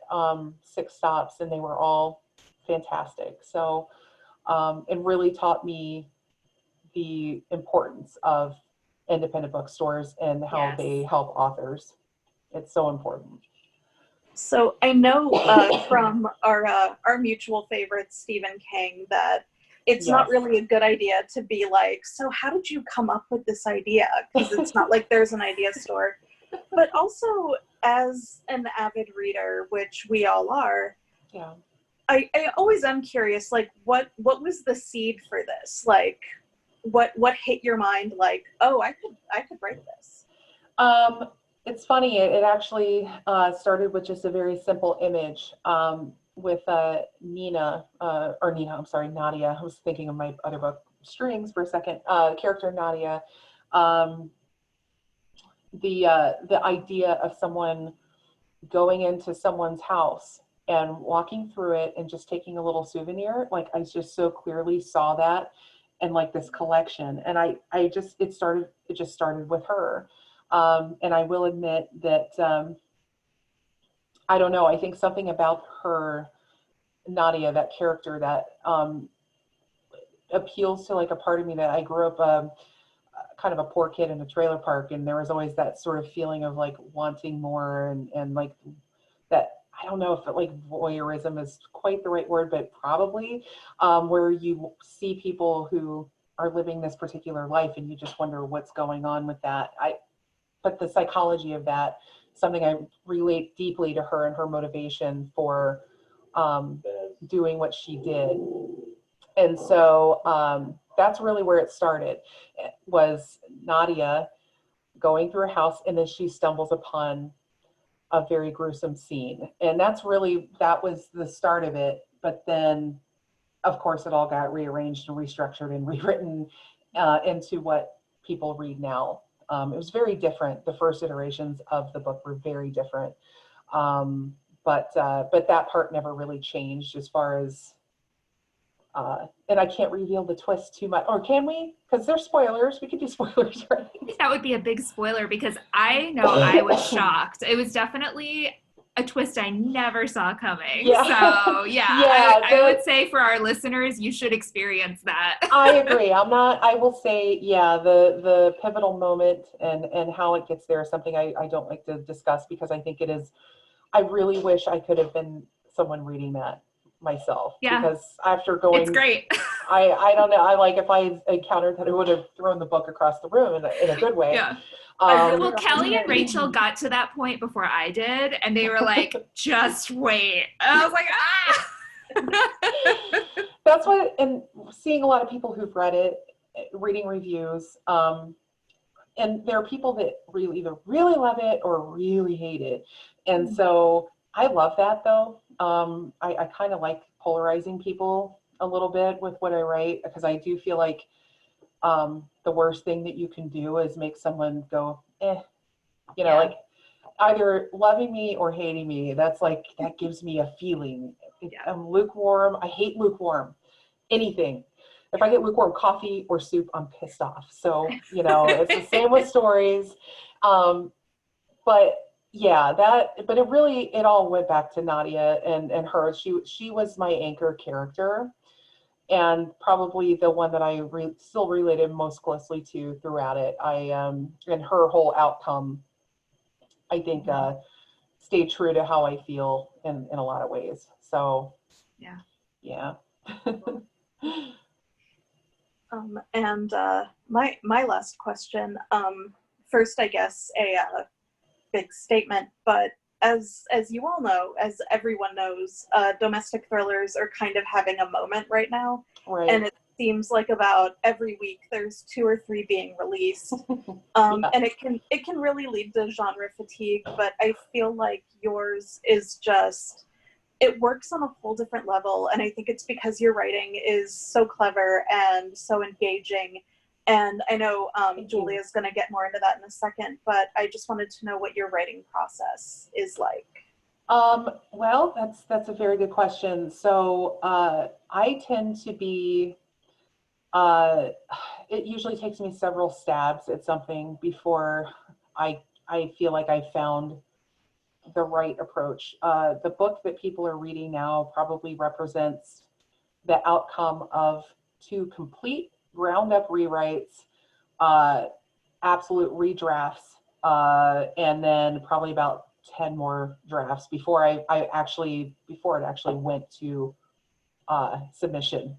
6 stops, and they were all fantastic. So it really taught me the importance of independent bookstores and how Yes. they help authors. It's so important. So I know from our mutual favorite Stephen King that it's not Yes. really a good idea to be like, so how did you come up with this idea? Because it's not like there's an idea store. But also, as an avid reader, which we all are, Yeah. I always am curious, like, what was the seed for this? Like, what hit your mind? Like, oh, I could write this. It's funny. It actually started with just a very simple image with Nina, or Nina, I'm sorry, Nadia. I was thinking of my other book, Strings, for a second. Character Nadia. Um, the idea of someone going into someone's house and walking through it and just taking a little souvenir, like I just so clearly saw that, and like this collection. And it just started with her. And I will admit that I don't know, I think something about her, Nadia, that character, that appeals to like a part of me that I grew up kind of a poor kid in a trailer park, and there was always that sort of feeling of like wanting more, and like that, I don't know if it, like voyeurism is quite the right word, but probably where you see people who are living this particular life and you just wonder what's going on with that. But the psychology of that, something I relate deeply to her and her motivation for doing what she did. And so that's really where it started, was Nadia going through a house, and then she stumbles upon a very gruesome scene. And that was the start of it. But then, of course, it all got rearranged and restructured and rewritten into what people read now. It was very different. The first iterations of the book were very different. But that part never really changed as far as, and I can't reveal the twist too much, or can we? Because there's spoilers. We could do spoilers, right? I think that would be a big spoiler because I know I was shocked. It was definitely a twist I never saw coming. Yeah. So yeah, I would say for our listeners, you should experience that. I agree. I will say, yeah, the pivotal moment and how it gets there is something I don't like to discuss, because I think I really wish I could have been someone reading that myself. Yeah. Because after going, it's great. I don't know. I like, if I encountered that, I would have thrown the book across the room in a good way. Yeah. Well, Kelly and Rachel got to that point before I did, and they were like, just wait. And I was like, ah. That's what, and seeing a lot of people who've read it, reading reviews, and there are people that either really love it or really hate it. And so I love that, though. I kind of like polarizing people a little bit with what I write, because I do feel like the worst thing that you can do is make someone go, like either loving me or hating me. That's like, that gives me a feeling. I'm lukewarm. I hate lukewarm anything. If I get lukewarm coffee or soup, I'm pissed off. So, it's the same with stories. But yeah, but it all went back to Nadia and her. She was my anchor character, and probably the one that I still related most closely to throughout it. And her whole outcome, I think, stayed true to how I feel in a lot of ways. So yeah. And my last question, first, I guess a big statement, but as you all know, as everyone knows, domestic thrillers are kind of having a moment right now. Right. And it seems like about every week there's 2 or 3 being released. And it can really lead to genre fatigue, but I feel like yours is just, it works on a whole different level. And I think it's because your writing is so clever and so engaging. And I know Julia's going to get more into that in a second, but I just wanted to know what your writing process is like. Well, that's a very good question. So I tend to be, it usually takes me several stabs at something before I feel like I found the right approach. The book that people are reading now probably represents the outcome of 2 complete ground up rewrites, absolute redrafts, and then probably about 10 more drafts before it actually went to submission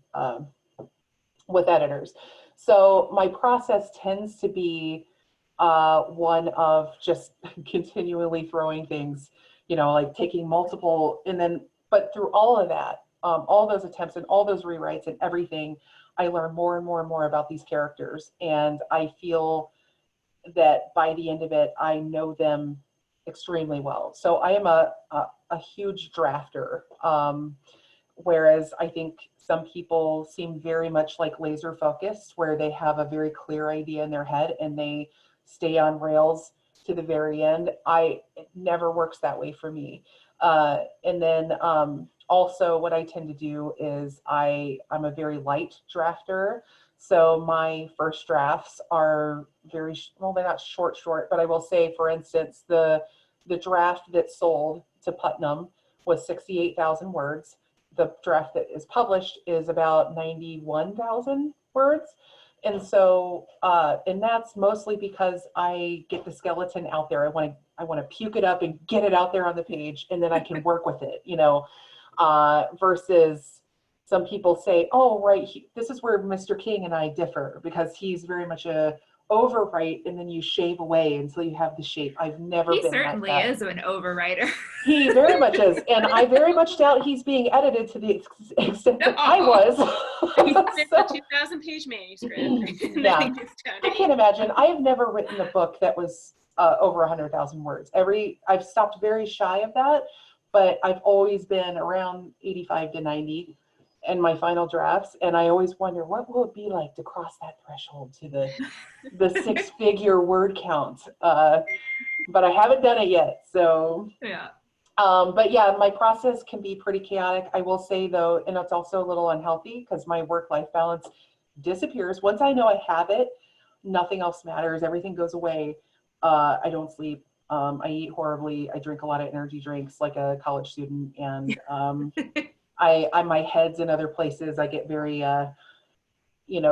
with editors. So my process tends to be one of just continually throwing things, like taking multiple, and then, but through all of that, all those attempts and all those rewrites and everything, I learn more and more and more about these characters. And I feel that by the end of it, I know them extremely well. So I am a huge drafter. Whereas I think some people seem very much like laser focused, where they have a very clear idea in their head and they stay on rails to the very end. It never works that way for me. And then also what I tend to do is I'm a very light drafter. So my first drafts are very, well, they're not short, but I will say, for instance, the draft that sold to Putnam was 68,000 words. The draft that is published is about 91,000 words. And so, and that's mostly because I get the skeleton out there. I want to puke it up and get it out there on the page, and then I can work with it, versus some people say, oh, right, this is where Mr. King and I differ, because he's very much a overwrite, and then you shave away until you have the shape. I've never been certainly like that. is an overwriter. He very much is, and I very much doubt he's being edited to the extent that I was. It's a 2,000-page manuscript. Yeah, I can't imagine. I have never written a book that was over 100,000 words. I've stopped very shy of that, but I've always been around 85 to 90 in my final drafts, and I always wonder, what will it be like to cross that threshold to the 6-figure word count? But I haven't done it yet, so yeah. But yeah, my process can be pretty chaotic. I will say though, and it's also a little unhealthy because my work-life balance disappears. Once I know I have it, nothing else matters. Everything goes away. I don't sleep. I eat horribly. I drink a lot of energy drinks like a college student, and my head's in other places. I get very,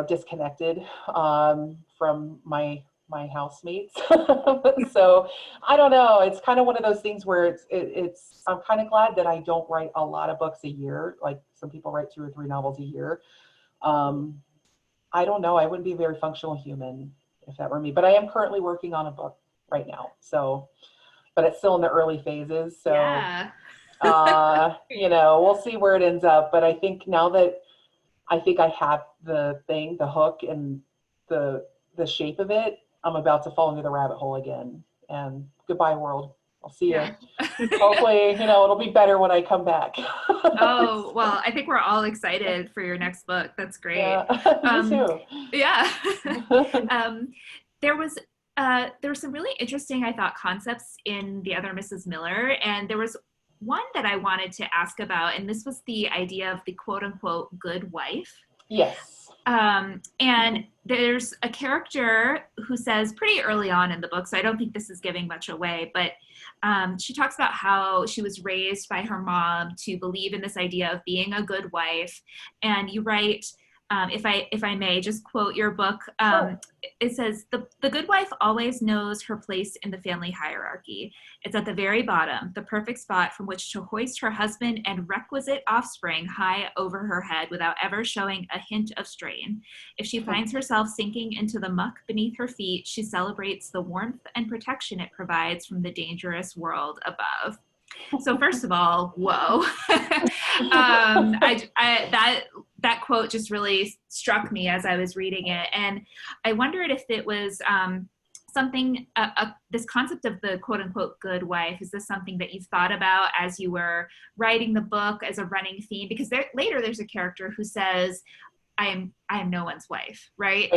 disconnected from my housemates. So I don't know. It's kind of one of those things where I'm kind of glad that I don't write a lot of books a year. Like some people write 2 or 3 novels a year. I don't know. I wouldn't be a very functional human if that were me, but I am currently working on a book right now. So, but it's still in the early phases. So, yeah. We'll see where it ends up. But I think now that I think I have the hook and the shape of it, I'm about to fall into the rabbit hole again. And goodbye, world. I'll see you. Hopefully, it'll be better when I come back. Oh, well, I think we're all excited for your next book. That's great. Yeah, me too. Yeah. There was some really interesting, I thought, concepts in The Other Mrs. Miller, and there was one that I wanted to ask about, and this was the idea of the quote-unquote good wife. Yes. And there's a character who says pretty early on in the book, so I don't think this is giving much away, but she talks about how she was raised by her mom to believe in this idea of being a good wife. And you write, if I may just quote your book, Sure. It says, the good wife always knows her place in the family hierarchy. It's at the very bottom, the perfect spot from which to hoist her husband and requisite offspring high over her head without ever showing a hint of strain. If she finds herself sinking into the muck beneath her feet, she celebrates the warmth and protection it provides from the dangerous world above. So first of all, whoa. That quote just really struck me as I was reading it. And I wondered if it was something, this concept of the quote unquote good wife, is this something that you've thought about as you were writing the book as a running theme? Because later there's a character who says, I am no one's wife, right?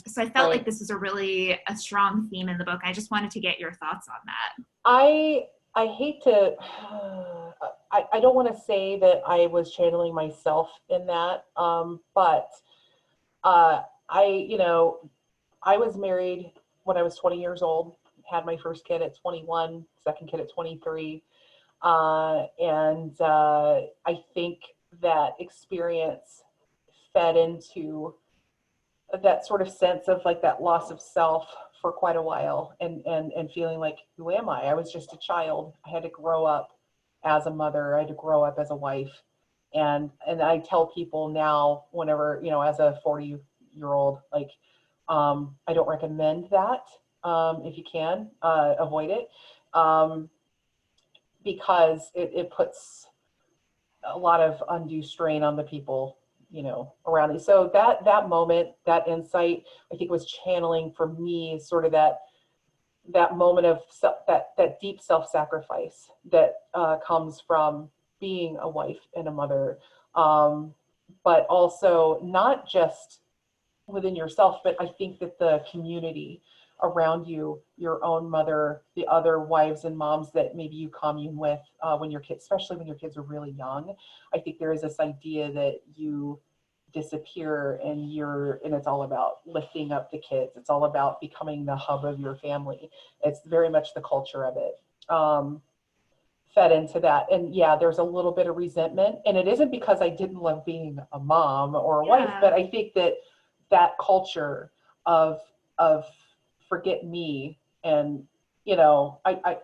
So I felt like this was a strong theme in the book. I just wanted to get your thoughts on that. I hate to, I don't want to say that I was channeling myself in that, but I was married when I was 20 years old, had my first kid at 21, second kid at 23. I think that experience fed into that sort of sense of like that loss of self for quite a while, and feeling like, who am I? I was just a child. I had to grow up as a mother. I had to grow up as a wife. And I tell people now, whenever, as a 40-year-old, like, I don't recommend that. If you can, avoid it. Because it puts a lot of undue strain on the people, around you. So that moment, that insight, I think, was channeling for me sort of that moment of that deep self-sacrifice that comes from being a wife and a mother, but also not just within yourself, but I think that the community around you, your own mother, the other wives and moms that maybe you commune with when your kids, especially when your kids are really young, I think there is this idea that you disappear and it's all about lifting up the kids. It's all about becoming the hub of your family. It's very much the culture of it. Fed into that. And yeah, there's a little bit of resentment, and it isn't because I didn't love being a mom or a wife, but I think that culture of forget me, and I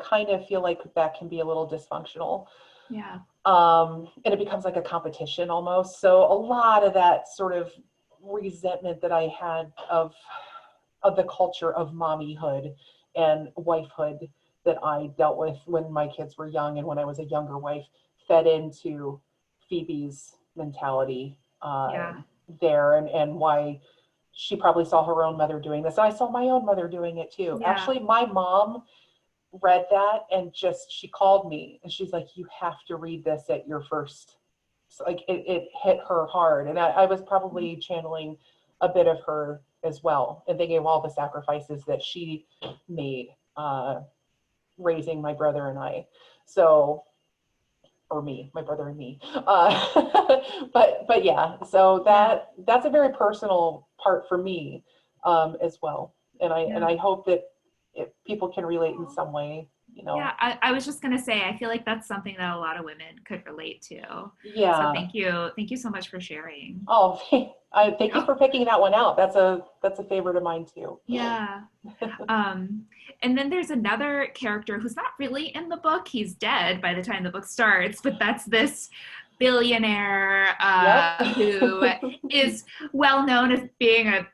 kind of feel like that can be a little dysfunctional. Yeah. And it becomes like a competition almost. So a lot of that sort of resentment that I had of the culture of mommyhood and wifehood that I dealt with when my kids were young and when I was a younger wife fed into Phoebe's mentality there, and why she probably saw her own mother doing this. I saw my own mother doing it too. Yeah. Actually, my mom read that and she called me and she's like, you have to read this at your first. So like it hit her hard, and I was probably channeling a bit of her as well, and thinking of all the sacrifices that she made raising my brother and I. So, or me, my brother and me. But yeah, so that's a very personal part for me as well, and I hope that if people can relate in some way. Yeah, I was just gonna say, I feel like that's something that a lot of women could relate to. Yeah. So thank you so much for sharing. Oh, thank you for picking that one out. That's a favorite of mine too. Yeah. And then there's another character who's not really in the book. He's dead by the time the book starts, but that's this billionaire who is well known as being a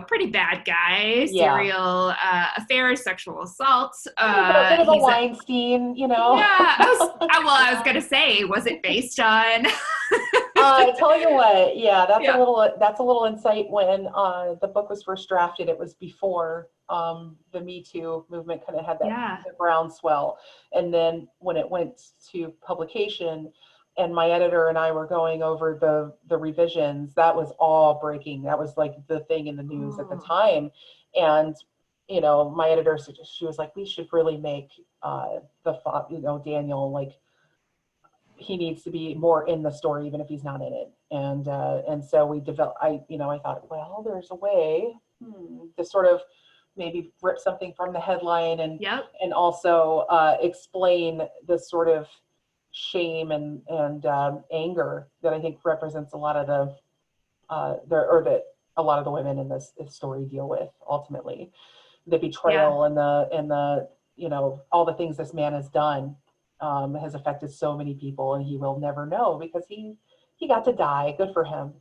pretty bad guy, serial affairs, sexual assaults. A bit of a Weinstein, Yeah, I was gonna say, was it based on? I tell you what, that's a little insight. When the book was first drafted, it was before the Me Too movement kind of had that the groundswell, and then when it went to publication, and my editor and I were going over the revisions, that was all breaking. That was like the thing in the news at the time. And, my editor, she was like, we should really make Daniel, like, he needs to be more in the story, even if he's not in it. And so we developed, I thought, well, there's a way to sort of maybe rip something from the headline and also explain the sort of shame and anger that I think represents a lot of that a lot of the women in this story deal with. Ultimately, the betrayal and the all the things this man has done has affected so many people, and he will never know because he got to die. Good for him.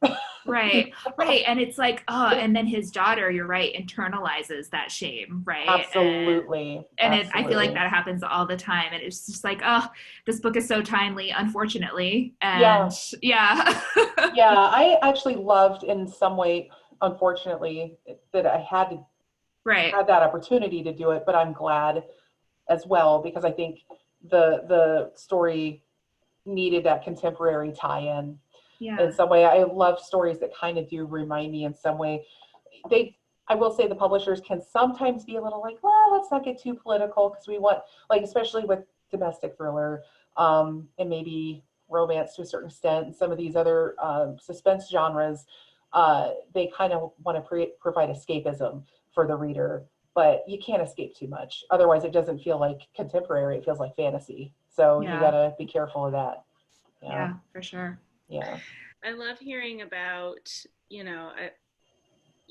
Right. And it's like, and then his daughter, you're right, internalizes that shame, right? Absolutely. And I feel like that happens all the time. And it's just like, this book is so timely, unfortunately. And I actually loved in some way, unfortunately, that I had that opportunity to do it, but I'm glad as well, because I think the story needed that contemporary tie-in. In some way. I love stories that kind of do remind me in some way. I will say the publishers can sometimes be a little like, well, let's not get too political, because we want, like, especially with domestic thriller and maybe romance to a certain extent, and some of these other suspense genres, they kind of want to provide escapism for the reader. but you can't escape too much. Otherwise, it doesn't feel like contemporary. It feels like fantasy. So you got to be careful of that. Yeah, for sure. Yeah. I love hearing about,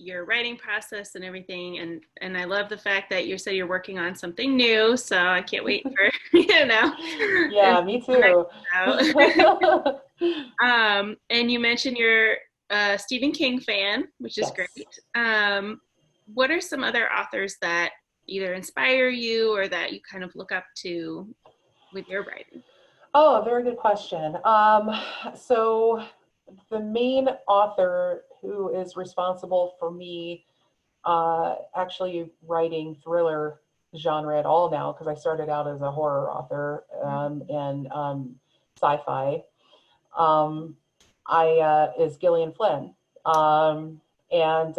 your writing process and everything. And I love the fact that you said you're working on something new. So I can't wait for, Yeah, me too. And you mentioned you're a Stephen King fan, which is Yes. great. What are some other authors that either inspire you or that you kind of look up to with your writing? Oh, very good question. So the main author who is responsible for me actually writing thriller genre at all now, because I started out as a horror author and sci-fi, is Gillian Flynn. And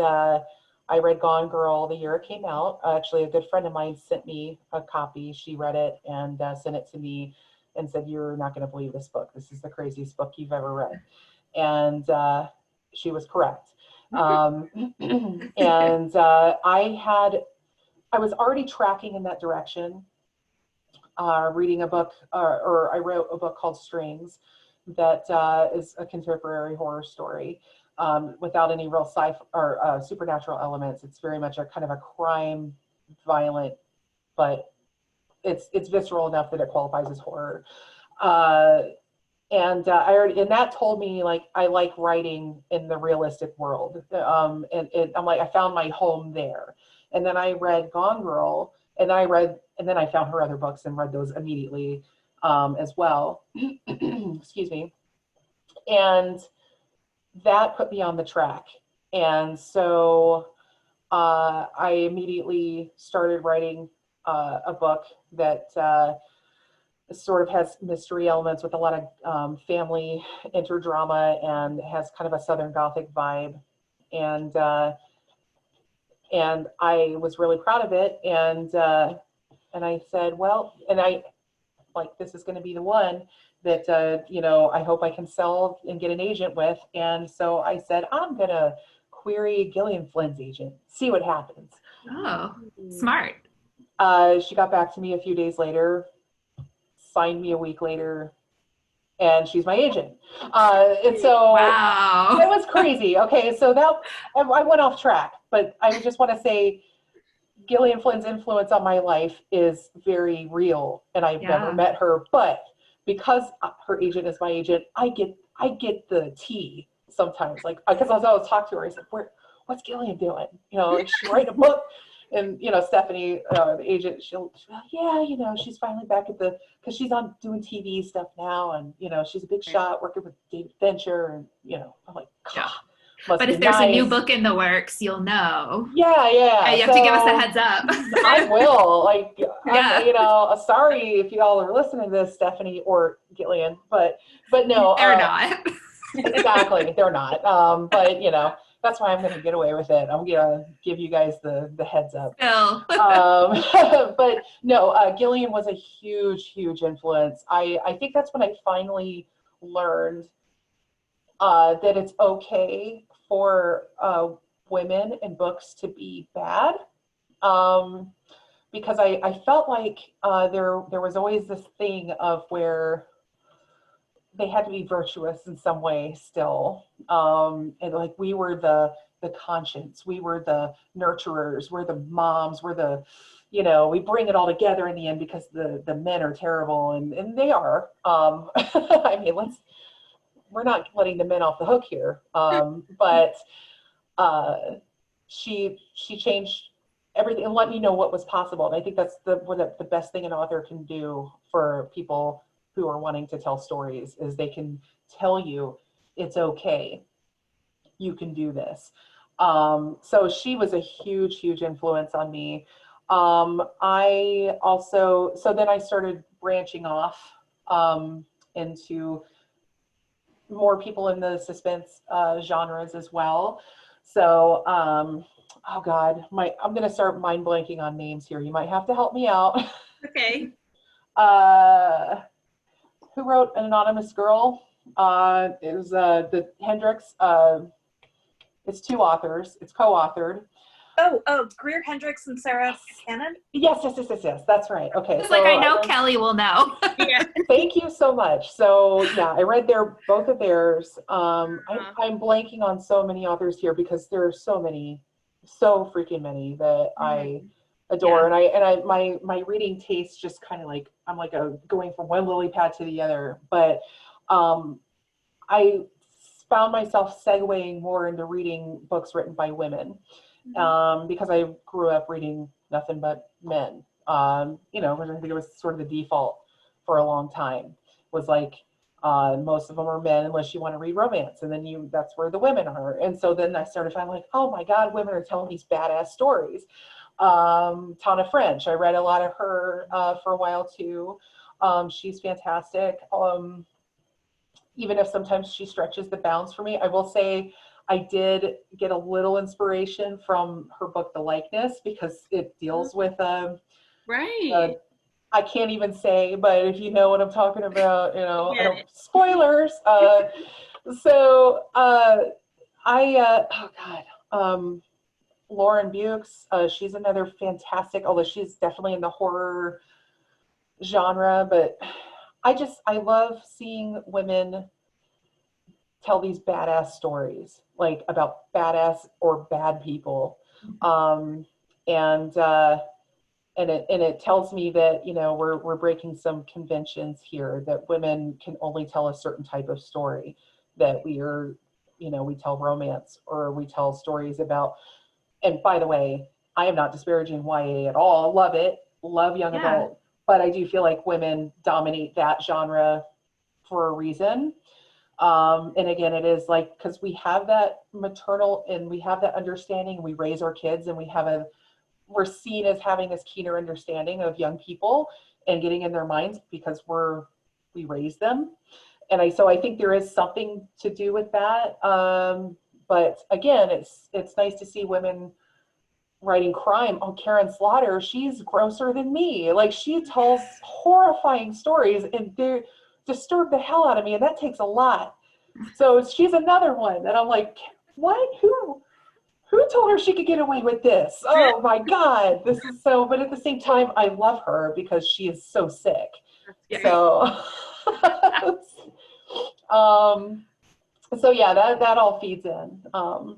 I read Gone Girl the year it came out. Actually, a good friend of mine sent me a copy. She read it and sent it to me and said, "You're not going to believe this book. This is the craziest book you've ever read." And she was correct. And I was already tracking in that direction, reading a book, or I wrote a book called Strings that is a contemporary horror story without any real or supernatural elements. It's very much a kind of a crime, violent, but it's visceral enough that it qualifies as horror. And that told me, like, I like writing in the realistic world. And I'm like, I found my home there. And then I read Gone Girl, and then I found her other books and read those immediately as well. Excuse me. And that put me on the track. And so I immediately started writing a book that sort of has mystery elements with a lot of family interdrama, and has kind of a Southern Gothic vibe. And I was really proud of it. And I said, well, and I like, this is going to be the one that, I hope I can sell and get an agent with. And so I said, I'm going to query Gillian Flynn's agent, see what happens. Oh, smart. She got back to me a few days later, signed me a week later, and she's my agent. And so wow, it was crazy. Okay, so that I went off track, but I just want to say Gillian Flynn's influence on my life is very real, and I've never met her, but because her agent is my agent, I get the tea sometimes. Like, because I was talking to her, I said, what's Gillian doing? Like, she write a book. And, Stephanie, the agent, she'll be like, yeah, she's finally back because she's on doing TV stuff now. And, she's a big shot working with David Fincher. And, I'm like, God, but if there's a new book in the works, you'll know. Yeah. And you have to give us a heads up. I will. Like, sorry if you all are listening to this, Stephanie or Gillian, but no. They're not. Exactly. They're not. But, that's why I'm going to get away with it. I'm going to give you guys the heads up. But no, Gillian was a huge, huge influence. I think that's when I finally learned that it's okay for women in books to be bad. Because I felt like there was always this thing of where they had to be virtuous in some way still. And like, we were the conscience, we were the nurturers, we're the moms, we're the, we bring it all together in the end because the men are terrible, and they are. I mean, we're not letting the men off the hook here. But she changed everything and let me know what was possible. And I think that's the best thing an author can do for people who are wanting to tell stories, is they can tell you it's okay, you can do this. So she was a huge, huge influence on me. I also, so then I started branching off into more people in the suspense genres as well. So, oh God, I'm going to start mind blanking on names here. You might have to help me out. Okay. Who wrote An Anonymous Girl? It was the Hendricks. It's two authors. It's co-authored. Greer Hendricks and Sarah Cannon. Yes. That's right. Okay. It's like, I know Kelly will know. Yeah. Thank you so much. So yeah, I read both of theirs. I'm blanking on so many authors here because there are so freaking many that I adore. Yeah. And my reading taste just kind of like, I'm like going from one lily pad to the other. But I found myself segueing more into reading books written by women because I grew up reading nothing but men. Which I think it was sort of the default for a long time. Was like most of them are men unless you want to read romance, and then that's where the women are. And so then I started finding like, oh my God, women are telling these badass stories. Tana French, I read a lot of her for a while too. She's fantastic. Even if sometimes she stretches the bounds for me, I will say I did get a little inspiration from her book, The Likeness, because it deals with right. I can't even say, but if you know what I'm talking about, I Yeah. don't, spoilers. Oh God, Lauren Bukes, she's another fantastic, although she's definitely in the horror genre, but I love seeing women tell these badass stories, like about badass or bad people. And it tells me that, we're breaking some conventions here, that women can only tell a certain type of story, that we tell romance, or we tell stories about, and by the way, I am not disparaging YA at all. Love it. Love young adult. But I do feel like women dominate that genre for a reason. And again, it is like, because we have that maternal and we have that understanding, we raise our kids, and we're seen as having this keener understanding of young people and getting in their minds because we raise them. And so I think there is something to do with that. But again, it's nice to see women writing crime. Oh, Karen Slaughter, she's grosser than me. Like, she tells horrifying stories and they disturb the hell out of me. And that takes a lot. So she's another one that I'm like, what? Who told her she could get away with this? Oh my God, this is so, but at the same time, I love her because she is so sick. So, so yeah, that all feeds in.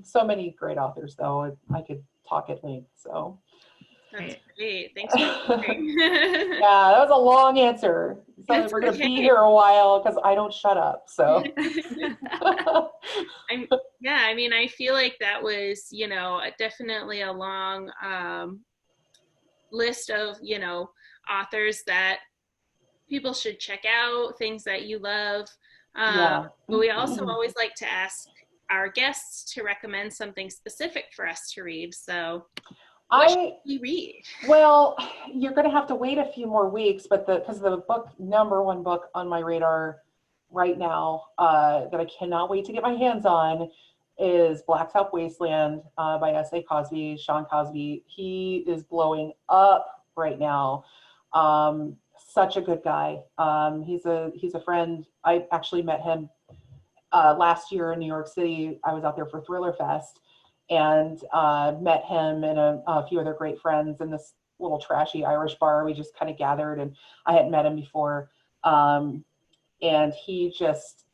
So many great authors though, I could talk at length, so. That's great. Thanks for sharing. Yeah, that was a long answer. So we're going to be here a while because I don't shut up. So. I feel like that was, definitely a long list of, authors that people should check out, things that you love. But we also always like to ask our guests to recommend something specific for us to read. So what should we read? Well, you're going to have to wait a few more weeks, but because the number one book on my radar right now that I cannot wait to get my hands on is Blacktop Wasteland by S.A. Cosby, Sean Cosby. He is blowing up right now. Such a good guy. He's a friend. I actually met him last year in New York City. I was out there for Thriller Fest and met him and a few other great friends in this little trashy Irish bar. We just kind of gathered, and I hadn't met him before. And he just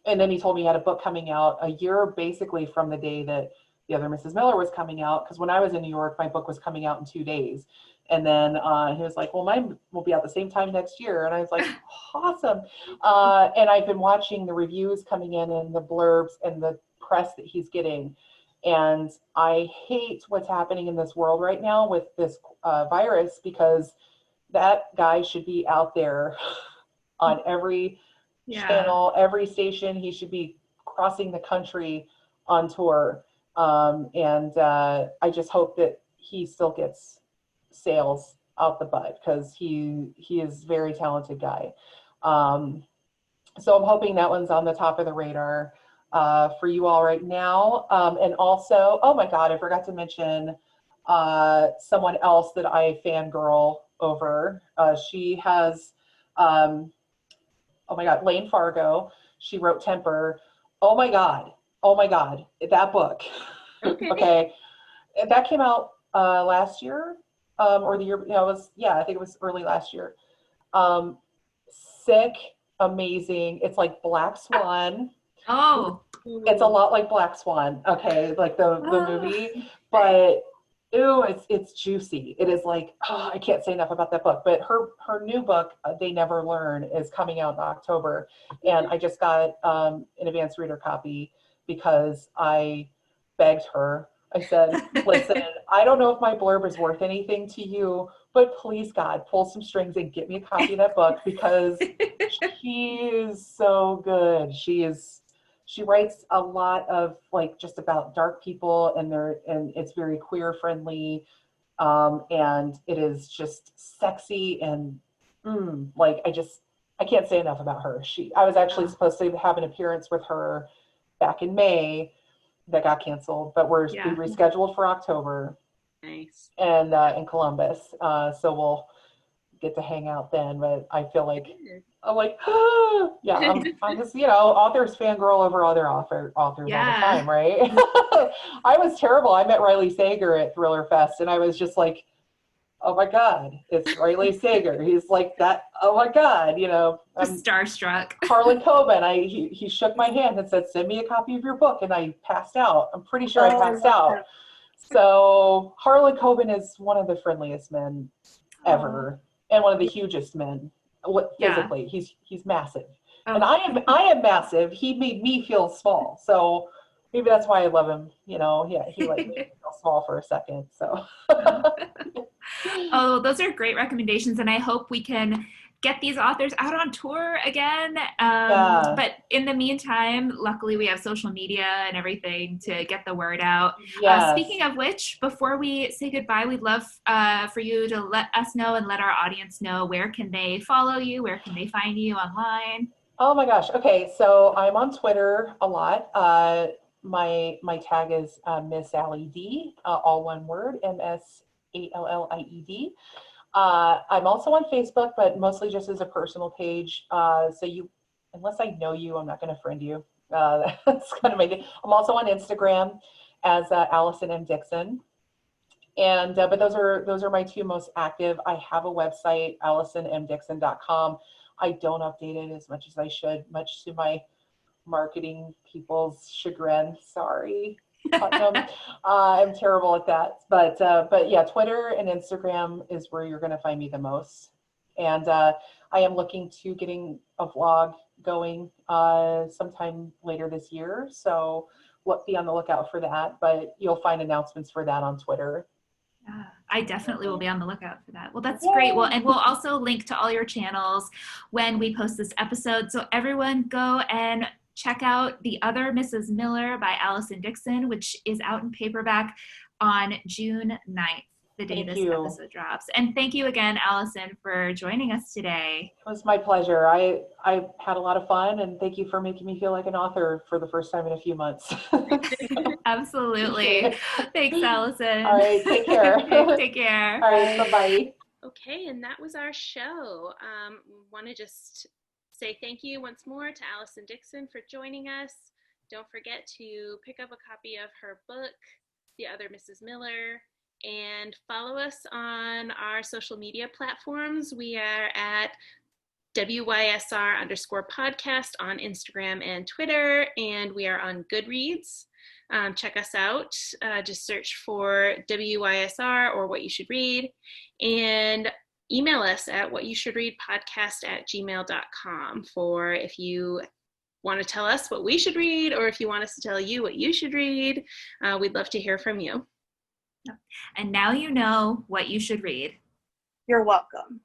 and then he told me he had a book coming out a year basically from the day that The Other Mrs. Miller was coming out. Because when I was in New York, my book was coming out in 2 days. And then he was like, well, mine will be out the same time next year. And I was like, awesome. And I've been watching the reviews coming in and the blurbs and the press that he's getting. And I hate what's happening in this world right now with this virus, because that guy should be out there on every channel, every station. He should be crossing the country on tour. And I just hope that he still gets sales out the butt, because he is a very talented guy. So I'm hoping that one's on the top of the radar for you all right now. And also, oh my God, I forgot to mention someone else that I fangirl over. She has, oh my God, Lane Fargo. She wrote Temper. Oh my God, that book. Okay. That came out last year, or the year, I think it was early last year. Um, Sick, amazing. It's like Black Swan. Oh. It's a lot like Black Swan, okay, like the Oh. movie, but ooh, it's juicy. It is like, oh, I can't say enough about that book. But her new book, They Never Learn, is coming out in October, and I just got an advanced reader copy because I begged her. I said, listen, I don't know if my blurb is worth anything to you, but please, God, pull some strings and get me a copy of that book because she is so good. She writes a lot of like just about dark people, and it's very queer friendly, and it is just sexy and like I can't say enough about her. I was actually supposed to have an appearance with her back in May that got canceled, but we rescheduled for October. Nice. And in Columbus, so we'll get to hang out then. But I feel like I'm like, yeah, I'm just, authors fangirl over other authors all the time, right? I was terrible. I met Riley Sager at Thriller Fest, and I was just like, oh my God, it's Riley Sager. He's like that. Oh my God, Just starstruck. Harlan Coben. He shook my hand and said, "Send me a copy of your book," and I passed out. I'm pretty sure I passed out. So Harlan Coben is one of the friendliest men ever, and one of the hugest men. Physically, he's massive, and I am massive. He made me feel small, so maybe that's why I love him. He let me feel small for a second. So. Oh, those are great recommendations, and I hope we can get these authors out on tour again. But in the meantime, luckily we have social media and everything to get the word out. Yes. Speaking of which, before we say goodbye, we'd love for you to let us know and let our audience know where can they follow you, where can they find you online. Oh my gosh. Okay, so I'm on Twitter a lot. My tag is Miss Allie D, all one word, MSALLIED. I'm also on Facebook, but mostly just as a personal page. Unless I know you, I'm not going to friend you. That's kind of my thing. I'm also on Instagram as Allison M. Dickson. And but those are my two most active. I have a website, AllisonMDickson.com. I don't update it as much as I should, much to my marketing people's chagrin. Sorry. I'm terrible at that, but yeah, Twitter and Instagram is where you're going to find me the most. And I am looking to getting a vlog going sometime later this year, so be on the lookout for that. But you'll find announcements for that on Twitter. I definitely will be on the lookout for that. Well, that's great. Well, and we'll also link to all your channels when we post this episode, so everyone go and check out The Other Mrs. Miller by Allison Dickson, which is out in paperback on June 9th, the day this episode drops. And thank you again, Allison, for joining us today. It was my pleasure. I had a lot of fun, and thank you for making me feel like an author for the first time in a few months. Absolutely. Thanks, Allison. All right, take care. Take care. All right, bye-bye. Okay, and that was our show. Want to just say thank you once more to Allison Dickson for joining us. Don't forget to pick up a copy of her book, The Other Mrs. Miller, and follow us on our social media platforms. We are at WYSR_podcast on Instagram and Twitter, and we are on Goodreads. Check us out. Just search for WYSR or What You Should Read, and email us at whatyoushouldreadpodcast@gmail.com for if you want to tell us what we should read, or if you want us to tell you what you should read. We'd love to hear from you. And now you know what you should read. You're welcome.